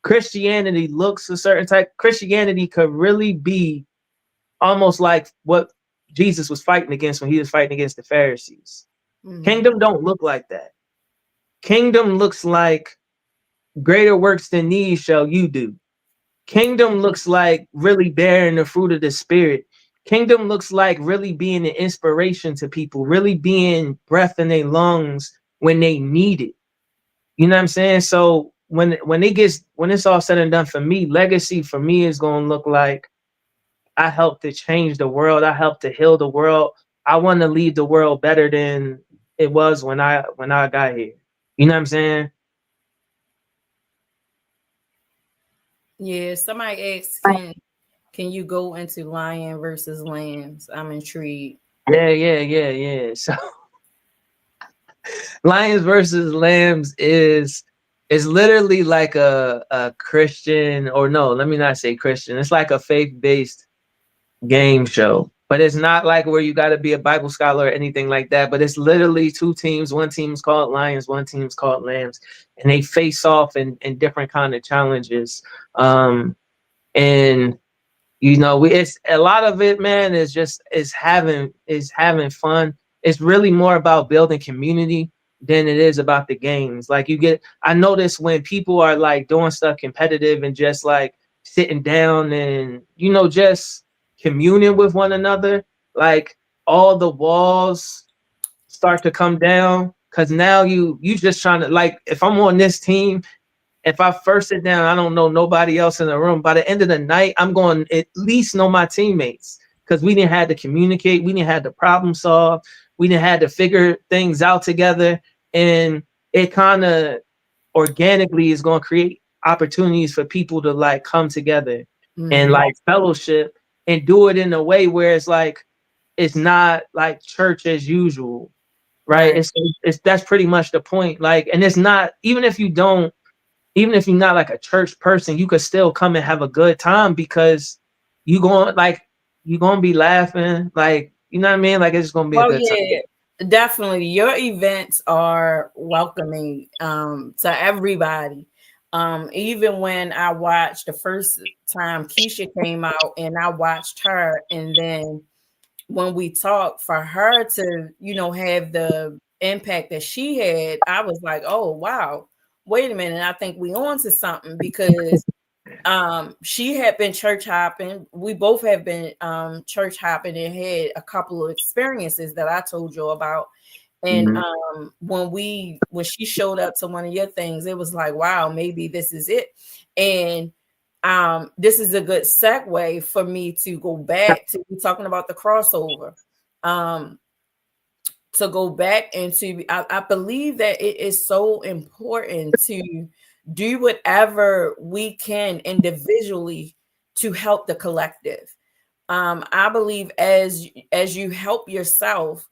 Christianity looks a certain type. Christianity could really be almost like what Jesus was fighting against when he was fighting against the Pharisees. Mhm. Kingdom don't look like that. Kingdom looks like greater works than these shall you do. Kingdom looks like really bearing the fruit of the spirit. Kingdom looks like really being an inspiration to people, really being breath in their lungs when they need it. You know what I'm saying? So when it's all said and done for me, legacy for me is gonna look like I helped to change the world. I helped to heal the world. I want to leave the world better than it was when I got here. You know what I'm saying? Yeah, somebody asked, can you go into lion versus lambs? I'm intrigued. Yeah. So Lions versus Lambs is literally like a Christian, or no, let me not say Christian. It's like a faith-based game show. But it's not like where you got to be a Bible scholar or anything like that. But it's literally two teams. One team's called Lions, one team's called Lambs, and they face off in different kind of challenges. And it's a lot of it, man, is having fun. It's really more about building community than it is about the games. Like, I notice when people are like doing stuff competitive and just like sitting down and just communing with one another, like, all the walls start to come down, because now you just trying to, like, if I'm on this team, if I first sit down, I don't know nobody else in the room. By the end of the night, I'm going to at least know my teammates, because we didn't have to communicate, we didn't have to problem solve, we didn't have to figure things out together, and it kind of organically is going to create opportunities for people to like come together and like fellowship and do it in a way where it's like it's not like church as usual, right? It's that's pretty much the point. Like, and it's not, even if you don't, even if you're not like a church person, you could still come and have a good time because you gonna be laughing, like, you know what I mean? Like, it's just gonna be a good time. Definitely. Your events are welcoming to everybody. Even when I watched the first time Keisha came out and I watched her, and then when we talked, for her to, you know, have the impact that she had, I was like, oh wow, wait a minute, I think we on to something, because she had been church hopping. We both have been church hopping and had a couple of experiences that I told you about. And when she showed up to one of your things, it was like, wow, maybe this is it. And this is a good segue for me to go back to talking about the crossover. To go back into, I believe that it is so important to do whatever we can individually to help the collective. I believe as you help yourself,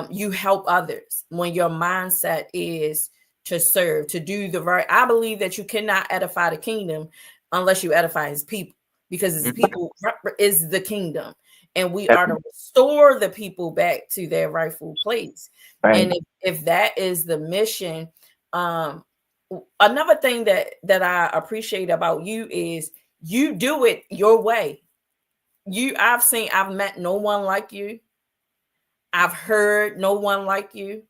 you help others when your mindset is to serve, to do the right. I believe that you cannot edify the kingdom unless you edify his people, because his people is the kingdom, and we are to restore the people back to their rightful place. Right. And if that is the mission, another thing that I appreciate about you is you do it your way. I've met no one like you. I've heard no one like you.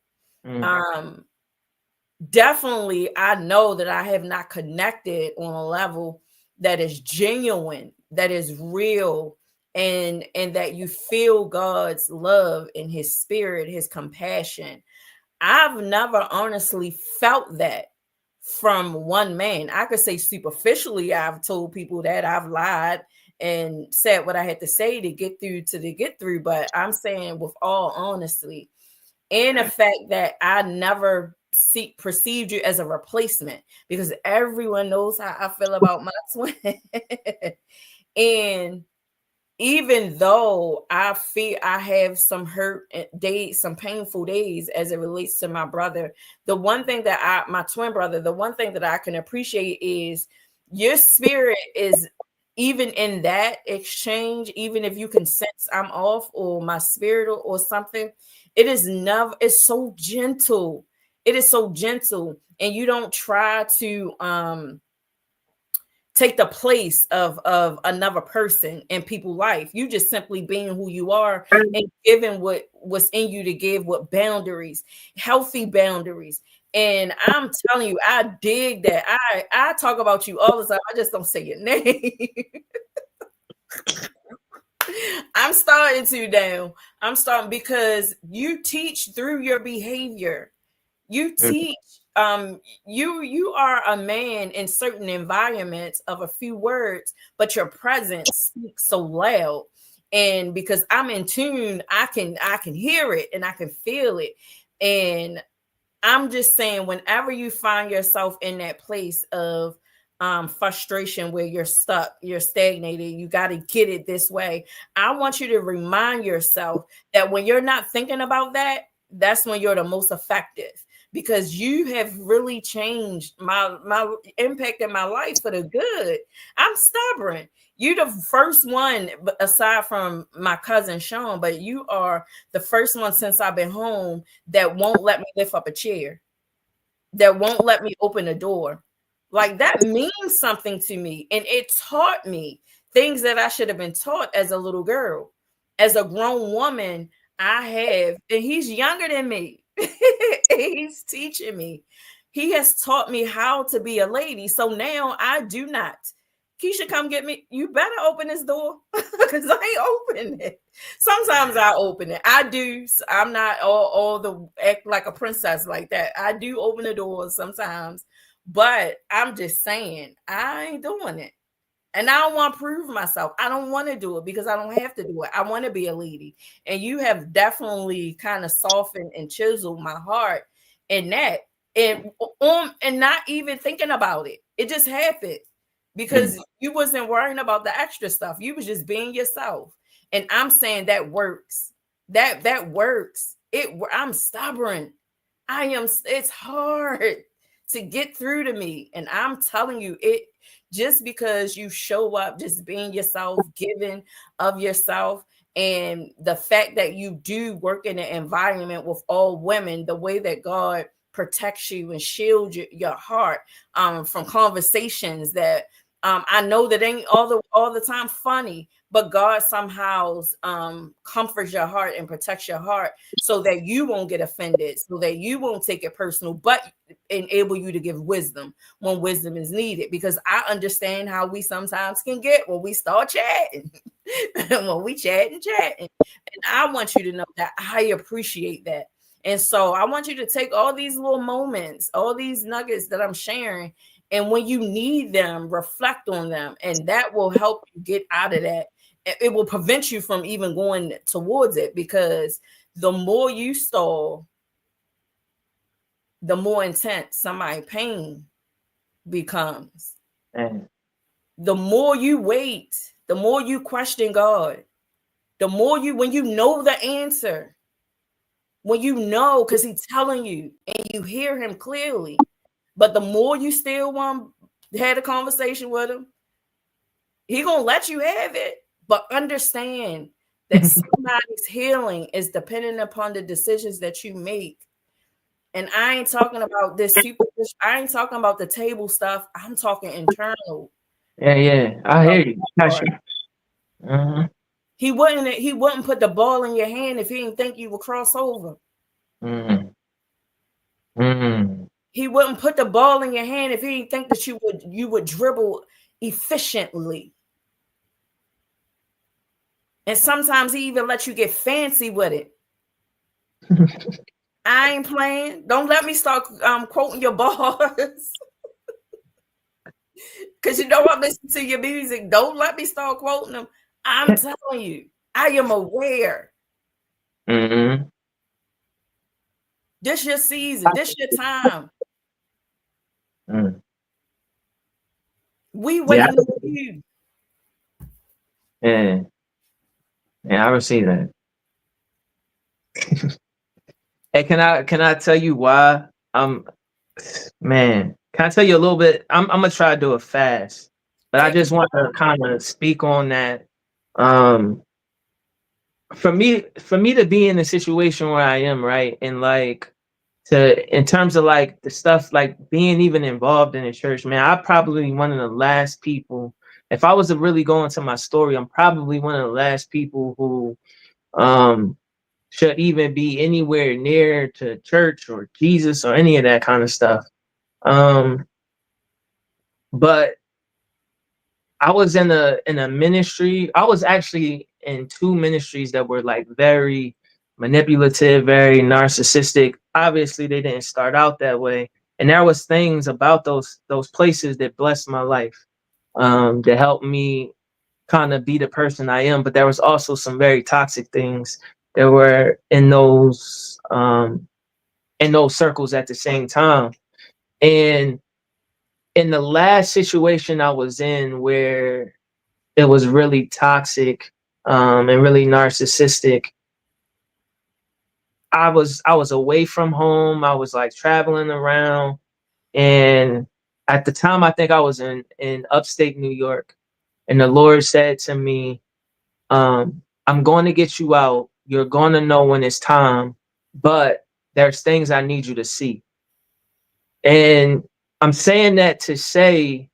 Definitely, I know that I have not connected on a level that is genuine, that is real, and that you feel God's love and his spirit, his compassion. I've never honestly felt that from one man. I could say superficially, I've told people that I've lied and said what I had to say to get through, but I'm saying with all honesty, and the fact that I never perceived you as a replacement, because everyone knows how I feel about my twin. And even though I feel I have some hurt days, some painful days as it relates to my brother, the one thing that my twin brother, the one thing that I can appreciate is your spirit is, even in that exchange, even if you can sense I'm off or my spirit or something, it's so gentle. It is so gentle. And you don't try to take the place of another person in people's life. You just simply being who you are and giving what's in you to give, with boundaries, healthy boundaries. And I'm telling you, I dig that. I talk about you all the time. I just don't say your name. I'm starting because you teach through your behavior. You teach. You are a man in certain environments of a few words, but your presence speaks so loud. And because I'm in tune, I can hear it and I can feel it. And I'm just saying, whenever you find yourself in that place of frustration where you're stuck, you're stagnated, you got to get it this way, I want you to remind yourself that when you're not thinking about that, that's when you're the most effective, because you have really changed my impact in my life for the good. I'm stubborn. You're the first one, aside from my cousin Sean, but you are the first one since I've been home that won't let me lift up a chair, that won't let me open a door. Like, that means something to me. And it taught me things that I should have been taught as a little girl. As a grown woman, I have, and he's younger than me. He's teaching me. He has taught me how to be a lady. So now I do not. Keisha, come get me. You better open this door, because I ain't open it. Sometimes I open it. I do. I'm not all the act like a princess like that. I do open the doors sometimes, but I'm just saying I ain't doing it. And I don't want to prove myself. I don't want to do it because I don't have to do it. I want to be a lady. And you have definitely kind of softened and chiseled my heart in that. And not even thinking about it. It just happened because you wasn't worrying about the extra stuff. You was just being yourself. And I'm saying that works. That works. I'm stubborn. It's hard to get through to me. And I'm telling you, it just because you show up, just being yourself, giving of yourself, and the fact that you do work in an environment with all women, the way that God protects you and shields your heart from conversations that I know that ain't all the time funny, but God somehow comforts your heart and protects your heart so that you won't get offended, so that you won't take it personal, but enable you to give wisdom when wisdom is needed. Because I understand how we sometimes can get when we start chatting, when we chatting. And I want you to know that I appreciate that. And so I want you to take all these little moments, all these nuggets that I'm sharing, and when you need them, reflect on them, and that will help you get out of that. It will prevent you from even going towards it, because the more you stall, the more intense somebody's pain becomes. The more you wait, the more you question God, the more when you know the answer, when you know, because he's telling you and you hear him clearly, but the more you still want to have a conversation with him, he gonna let you have it. But understand that somebody's healing is dependent upon the decisions that you make. And I ain't talking about this superficial. I ain't talking about the table stuff. I'm talking internal. Yeah. I hear you. Uh-huh. He wouldn't put the ball in your hand if he didn't think you would cross over. He wouldn't put the ball in your hand if he didn't think that you would dribble efficiently. And sometimes he even lets you get fancy with it. I ain't playing. Don't let me start quoting your bars. Because you know I listen to your music. Don't let me start quoting them. I'm telling you, I am aware. This your season. This your time. We waiting on you. Yeah, I receive that. Hey, can I tell you why? Man, can I tell you a little bit? I'm gonna try to do it fast, but I just want to kind of speak on that. For me to be in the situation where I am, right, and like in terms of like the stuff, like being even involved in the church, man, I'm probably one of the last people. If I was to really go into my story, I'm probably one of the last people who should even be anywhere near to church or Jesus or any of that kind of stuff. But I was in a ministry. I was actually in two ministries that were like very manipulative, very narcissistic. Obviously, they didn't start out that way, and there was things about those places that blessed my life, that helped me kind of be the person I am. But there was also some very toxic things that were in those circles at the same time. And in the last situation I was in, where it was really toxic and really narcissistic, I was away from home. I was like traveling around, and at the time I think I was in upstate New York, and the Lord said to me, I'm going to get you out. You're going to know when it's time, but there's things I need you to see. And I'm saying that to say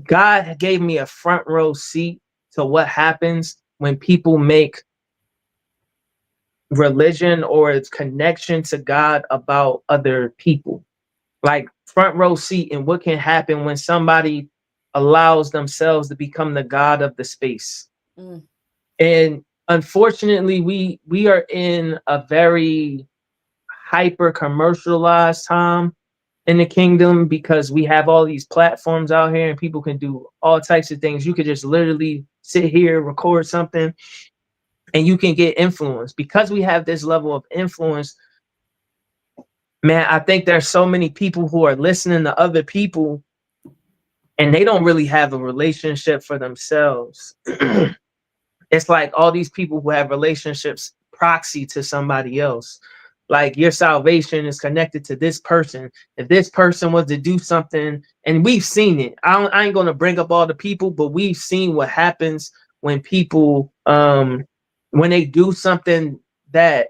God gave me a front row seat to what happens when people make religion or its connection to God about other people. Like front row seat in what can happen when somebody allows themselves to become the God of the space. And unfortunately, we are in a very hyper commercialized time. in the kingdom because we have all these platforms out here and people can do all types of things. You could just literally sit here, record something, and you can get influence. Because we have this level of influence, man, I think there's so many people who are listening to other people and they don't really have a relationship for themselves. It's like all these people who have relationships proxy to somebody else. Like your salvation is connected to this person. If this person was to do something, and we've seen it, I ain't gonna bring up all the people, but we've seen what happens when people, when they do something that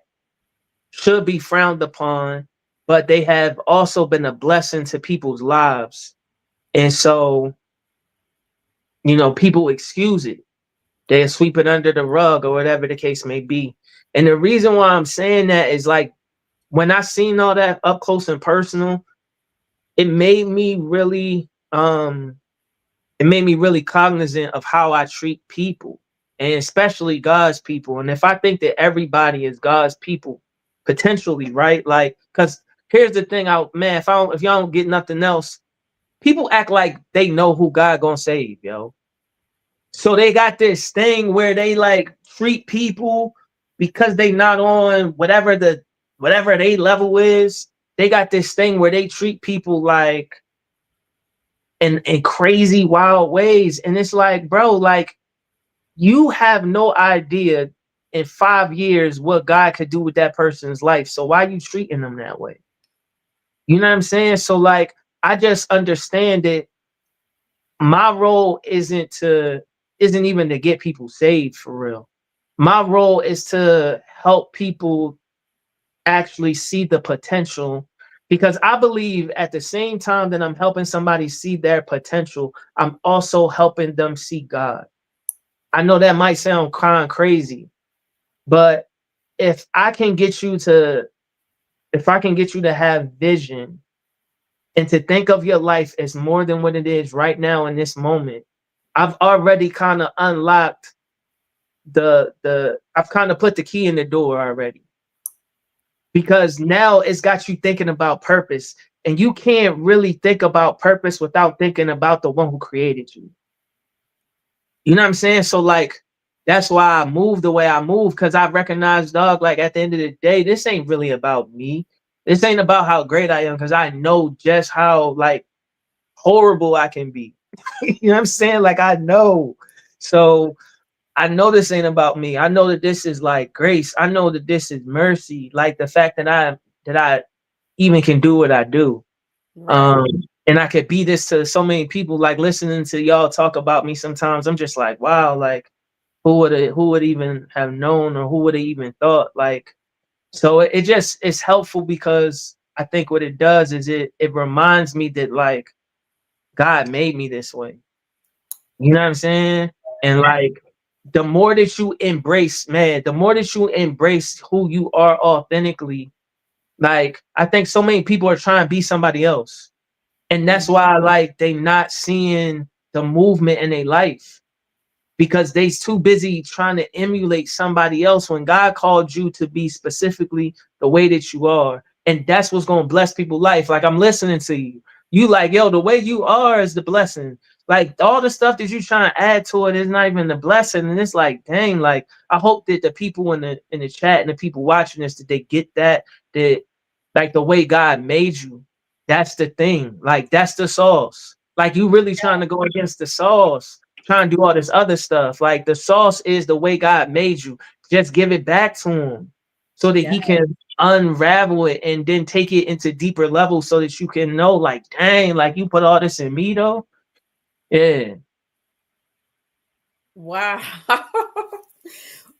should be frowned upon, but they have also been a blessing to people's lives. And so, people excuse it. They sweep it under the rug or whatever the case may be. And the reason why I'm saying that is like when I seen all that up close and personal, it made me really cognizant of how I treat people, and especially God's people. And if I think that everybody is God's people, potentially, right? Like, because here's the thing, if y'all don't get nothing else, people act like they know who God gonna save, yo. So they got this thing where they like treat people because they not on whatever they level is. They got this thing where they treat people like in crazy wild ways. And it's like, bro, like you have no idea in 5 years what God could do with that person's life. So why are you treating them that way? You know what I'm saying? So like I just understand that my role isn't even to get people saved for real. My role is to help people actually see the potential, because I believe at the same time that I'm helping somebody see their potential, I'm also helping them see God. I know that might sound kind of crazy, but if I can get you to have vision and to think of your life as more than what it is right now in this moment, I've already kind of unlocked I've kind of put the key in the door already, because now it's got you thinking about purpose, and you can't really think about purpose without thinking about the one who created you. You know what I'm saying? So like that's why I move the way I move, because I recognize, dog, like at the end of the day, this ain't really about me. This ain't about how great I am, because I know just how like horrible I can be. You know what I'm saying? Like I know. So I know this ain't about me. I know that this is like grace. I know that this is mercy. Like the fact that I even can do what I do. Right. And I could be this to so many people. Like listening to y'all talk about me sometimes, I'm just like, wow, like who would even have known, or who would have even thought? Like, so it's helpful, because I think what it does is it reminds me that like God made me this way. You know what I'm saying? And like the more that you embrace, man, the more that you embrace who you are authentically, like I think so many people are trying to be somebody else. And that's why like they not seeing the movement in their life, because they's too busy trying to emulate somebody else when God called you to be specifically the way that you are. And that's what's going to bless people's life. Like I'm listening to you. You like, yo, the way you are is the blessing. Like all the stuff that you trying to add to it is not even the blessing. And it's like, dang, like I hope that the people in the chat and the people watching this, that they get that like the way God made you. That's the thing. Like that's the sauce. Like you really trying to go against the sauce, trying to do all this other stuff. Like the sauce is the way God made you. Just give it back to him so that he can unravel it and then take it into deeper levels so that you can know, like, dang, like you put all this in me though. Yeah. Wow.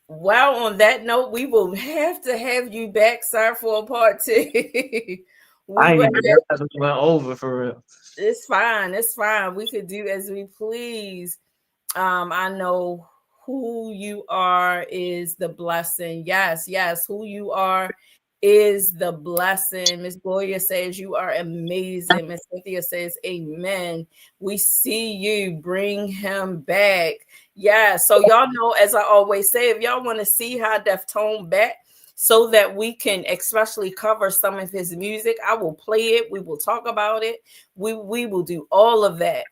Well, on that note, we will have to have you back, sir, for a part two. I We ain't will even realize we went over for real. It's fine. It's fine. We could do as we please. I know who you are is the blessing. Yes, yes, who you are is the blessing. Miss Gloria says you are amazing. Miss Cynthia says amen. We see you. Bring him back. Yeah. So y'all know, as I always say, if y'all want to see how Deftone back, so that we can especially cover some of his music. I will play it. We will talk about it. We will do all of that.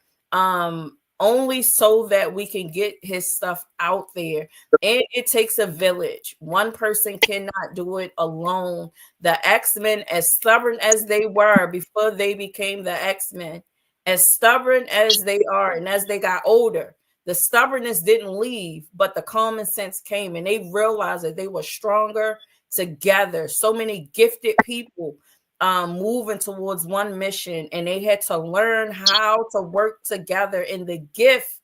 Only so that we can get his stuff out there. And it takes a village. One person cannot do it alone. The X-Men, as stubborn as they were before they became the X-Men, as stubborn as they are, and as they got older, the stubbornness didn't leave, but the common sense came, and they realized that they were stronger together. So many gifted people moving towards one mission, and they had to learn how to work together in the gift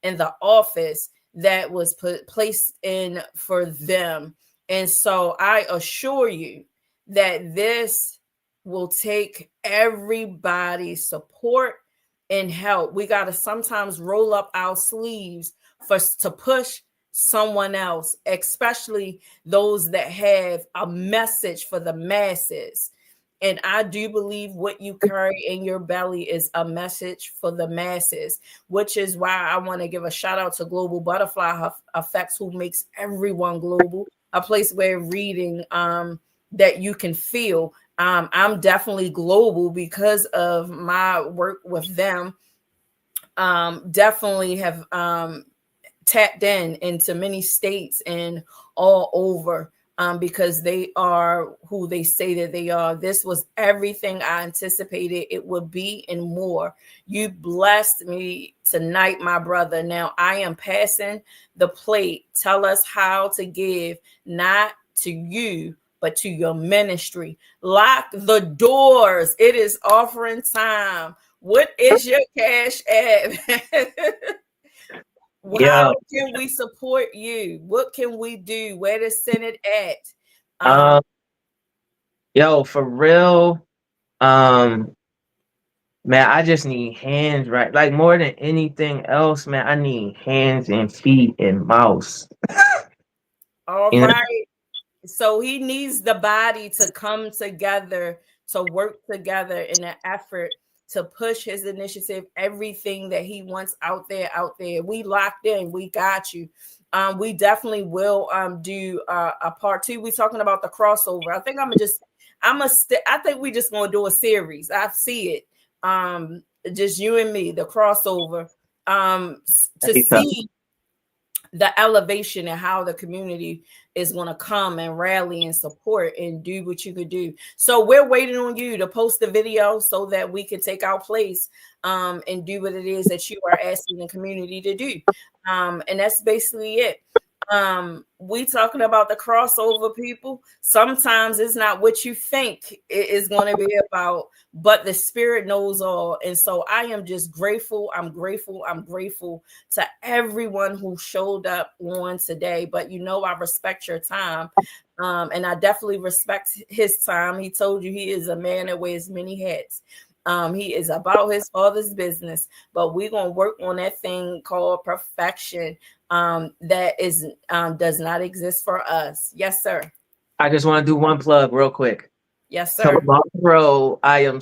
in the office that was placed in for them. And so I assure you that this will take everybody's support and help. We got to sometimes roll up our sleeves to push someone else, especially those that have a message for the masses. And I do believe what you carry in your belly is a message for the masses, which is why I want to give a shout out to Global Butterfly Effects, who makes everyone global, a place where reading that you can feel. I'm definitely global because of my work with them. Definitely have tapped into many states and all over. Because they are who they say that they are. This was everything I anticipated it would be and more. You blessed me tonight, my brother. Now I am passing the plate. Tell us how to give, not to you, but to your ministry. Lock the doors. It is offering time. What is your cash app? How can we support you? What can we do? Where to send it at? For real, man, I just need hands, right? Like more than anything else, man, I need hands and feet and mouths. All right. So he needs the body to come together, to work together in an effort to push his initiative, everything that he wants out there. We locked in. We got you. We definitely will do a part 2. We're talking about the crossover. I think I think we just gonna do a series. I see it. Just you and me, the crossover. To see the elevation and how the community is going to come and rally and support and do what you could do. So we're waiting on you to post the video so that we can take our place and do what it is that you are asking the community to do. And that's basically it. We talking about the crossover, people. Sometimes it's not what you think it is going to be about, but the spirit knows all. And so I am just grateful. I'm grateful to everyone who showed up on today. But I respect your time. And I definitely respect his time. He told you he is a man that wears many hats. He is about his father's business, but we're going to work on that thing called perfection. That is does not exist for us. Yes, sir. I just want to do one plug real quick. Yes, sir. Tomorrow I am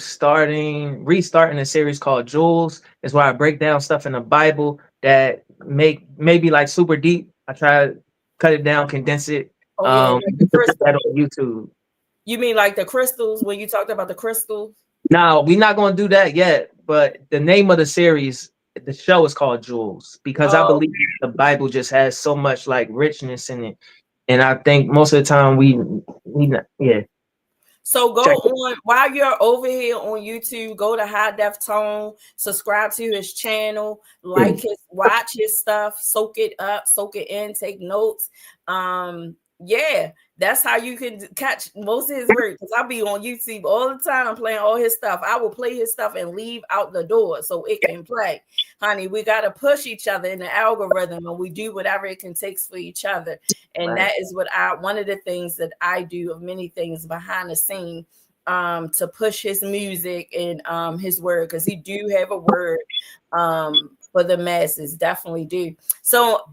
restarting a series called Jewels. It's where I break down stuff in the Bible that maybe like super deep. I try to cut it down, condense it. Like that on YouTube. You mean like the crystals when you talked about the crystals? No, we're not going to do that yet. But the name of the series, the show is called Jewels, because I believe the Bible just has so much like richness in it, and I think most of the time we yeah. So go on while you're over here on YouTube. Go to High Def Tone, subscribe to his channel, watch his stuff, soak it up, soak it in, take notes. Yeah, that's how you can catch most of his work, because I'll be on YouTube all the time playing all his stuff. I will play his stuff and leave out the door so it can play. Honey, we got to push each other in the algorithm, and we do whatever it can take for each other. And that is one of the things that I do, of many things behind the scene, to push his music and his word, because he do have a word for the masses, definitely do. So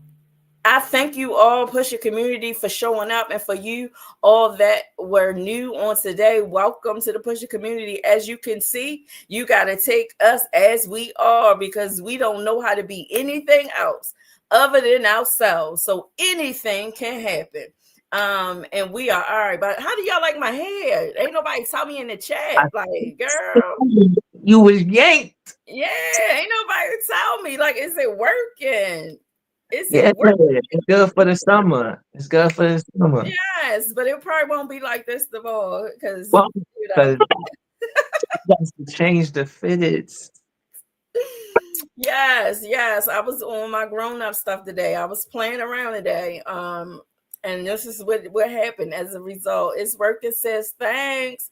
I thank you all, Pusher community, for showing up, and for you all that were new on today. Welcome to the Pusher community. As you can see, you got to take us as we are, because we don't know how to be anything else other than ourselves. So anything can happen. And we are all right. But how do y'all like my hair? Ain't nobody tell me in the chat. I, Like, girl, you was yanked. yeah, ain't nobody tell me. Like, is it working? Is Yeah, it working? it's good for the summer. It's good for the summer. Yes, but it probably won't be like this tomorrow because Well, you know. because that's to change the fitteds. Yes. I was on my grown-up stuff today. I was playing around today. And this is what happened as a result. It's working, says thanks.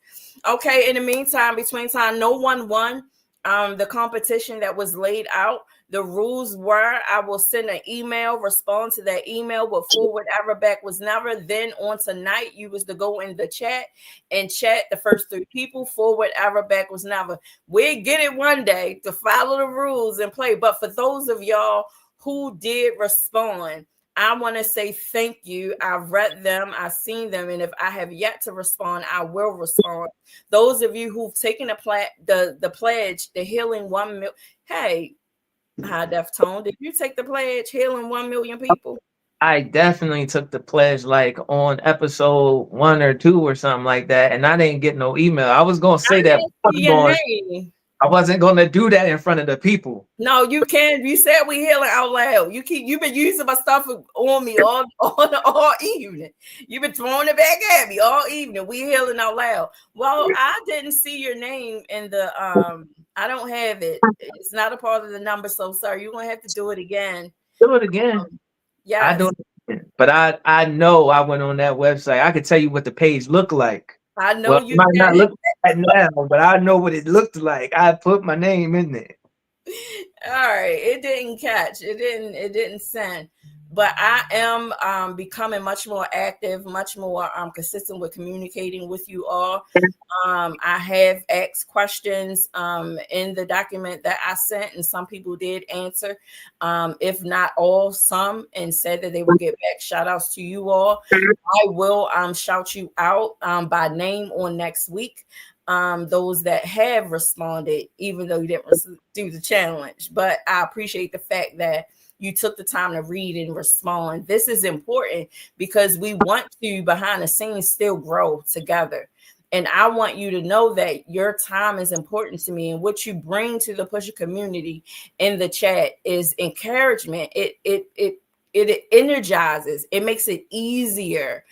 Okay, in the meantime, between time, no one won the competition that was laid out. The rules were I will send an email, respond to that email with full whatever back was never. Then on tonight, you was to go in the chat and chat the first 3 people, for whatever back was never. We'll get it one day to follow the rules and play. But for those of y'all who did respond, I want to say thank you. I've read them, I've seen them, and if I have yet to respond, I will respond. Those of you who've taken the pledge, the healing 1 million. Hey, High Def Tone, did you take the pledge, healing 1 million people? I definitely took the pledge like on episode 1 or 2 or something like that, and I didn't get no email. I was gonna say that. I wasn't gonna do that in front of the people. No, you can. You said we healing out loud. You've been using my stuff on me all evening. You've been throwing it back at me all evening. We healing out loud. Well, I didn't see your name in the I don't have it. It's not a part of the number, so sorry. You're gonna have to do it again. Do it again. Yes. I do it again. But I know I went on that website. I could tell you what the page looked like. I know you might not look like that now, but I know what it looked like. I put my name in there. All right, it didn't catch. It didn't send. But I am becoming much more active, much more consistent with communicating with you all. I have asked questions in the document that I sent, and some people did answer. If not all, some, and said that they will get back. Shout outs to you all. I will shout you out by name on next week. Those that have responded, even though you didn't do the challenge. But I appreciate the fact that you took the time to read and respond. This is important because we want to, behind the scenes, still grow together. And I want you to know that your time is important to me, and what you bring to the Pusher community in the chat is encouragement. It energizes. It makes it easier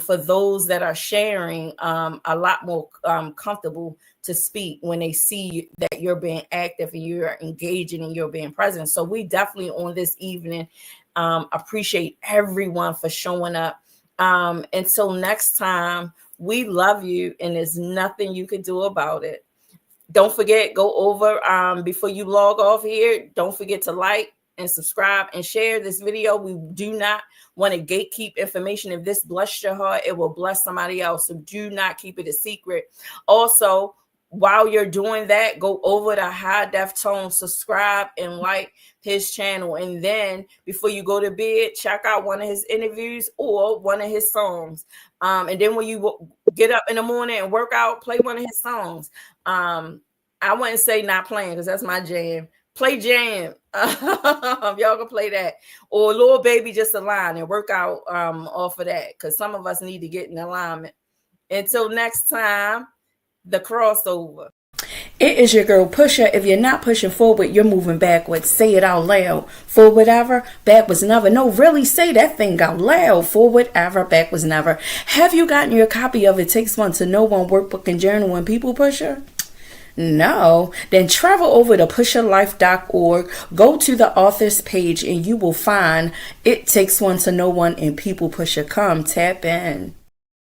for those that are sharing a lot more comfortable to speak when they see that you're being active and you're engaging and you're being present. So we definitely on this evening appreciate everyone for showing up. Until next time, we love you, and there's nothing you can do about it. Don't forget, go over before you log off here. Don't forget to like and subscribe and share this video. We do not want to gatekeep information. If this blessed your heart, it will bless somebody else. So do not keep it a secret. Also, while you're doing that, go over to High Def Tone, subscribe and like his channel. And then before you go to bed, check out one of his interviews or one of his songs. And then when you get up in the morning and work out, play one of his songs. I wouldn't say not playing because that's my jam. Play jam. Y'all can play that. Or Lil Baby Just a Line and work out off of that, because some of us need to get in alignment. Until next time, the crossover. It is your girl Pusher. If you're not pushing forward, you're moving backwards. Say it out loud. For whatever, back was never. No, really say that thing out loud. For whatever, back was never. Have you gotten your copy of It Takes One to Know One workbook and journal and people pusher? No, then travel over to pusherlife.org, go to the author's page, and you will find It Takes One to Know One and People Pusher. Come tap in.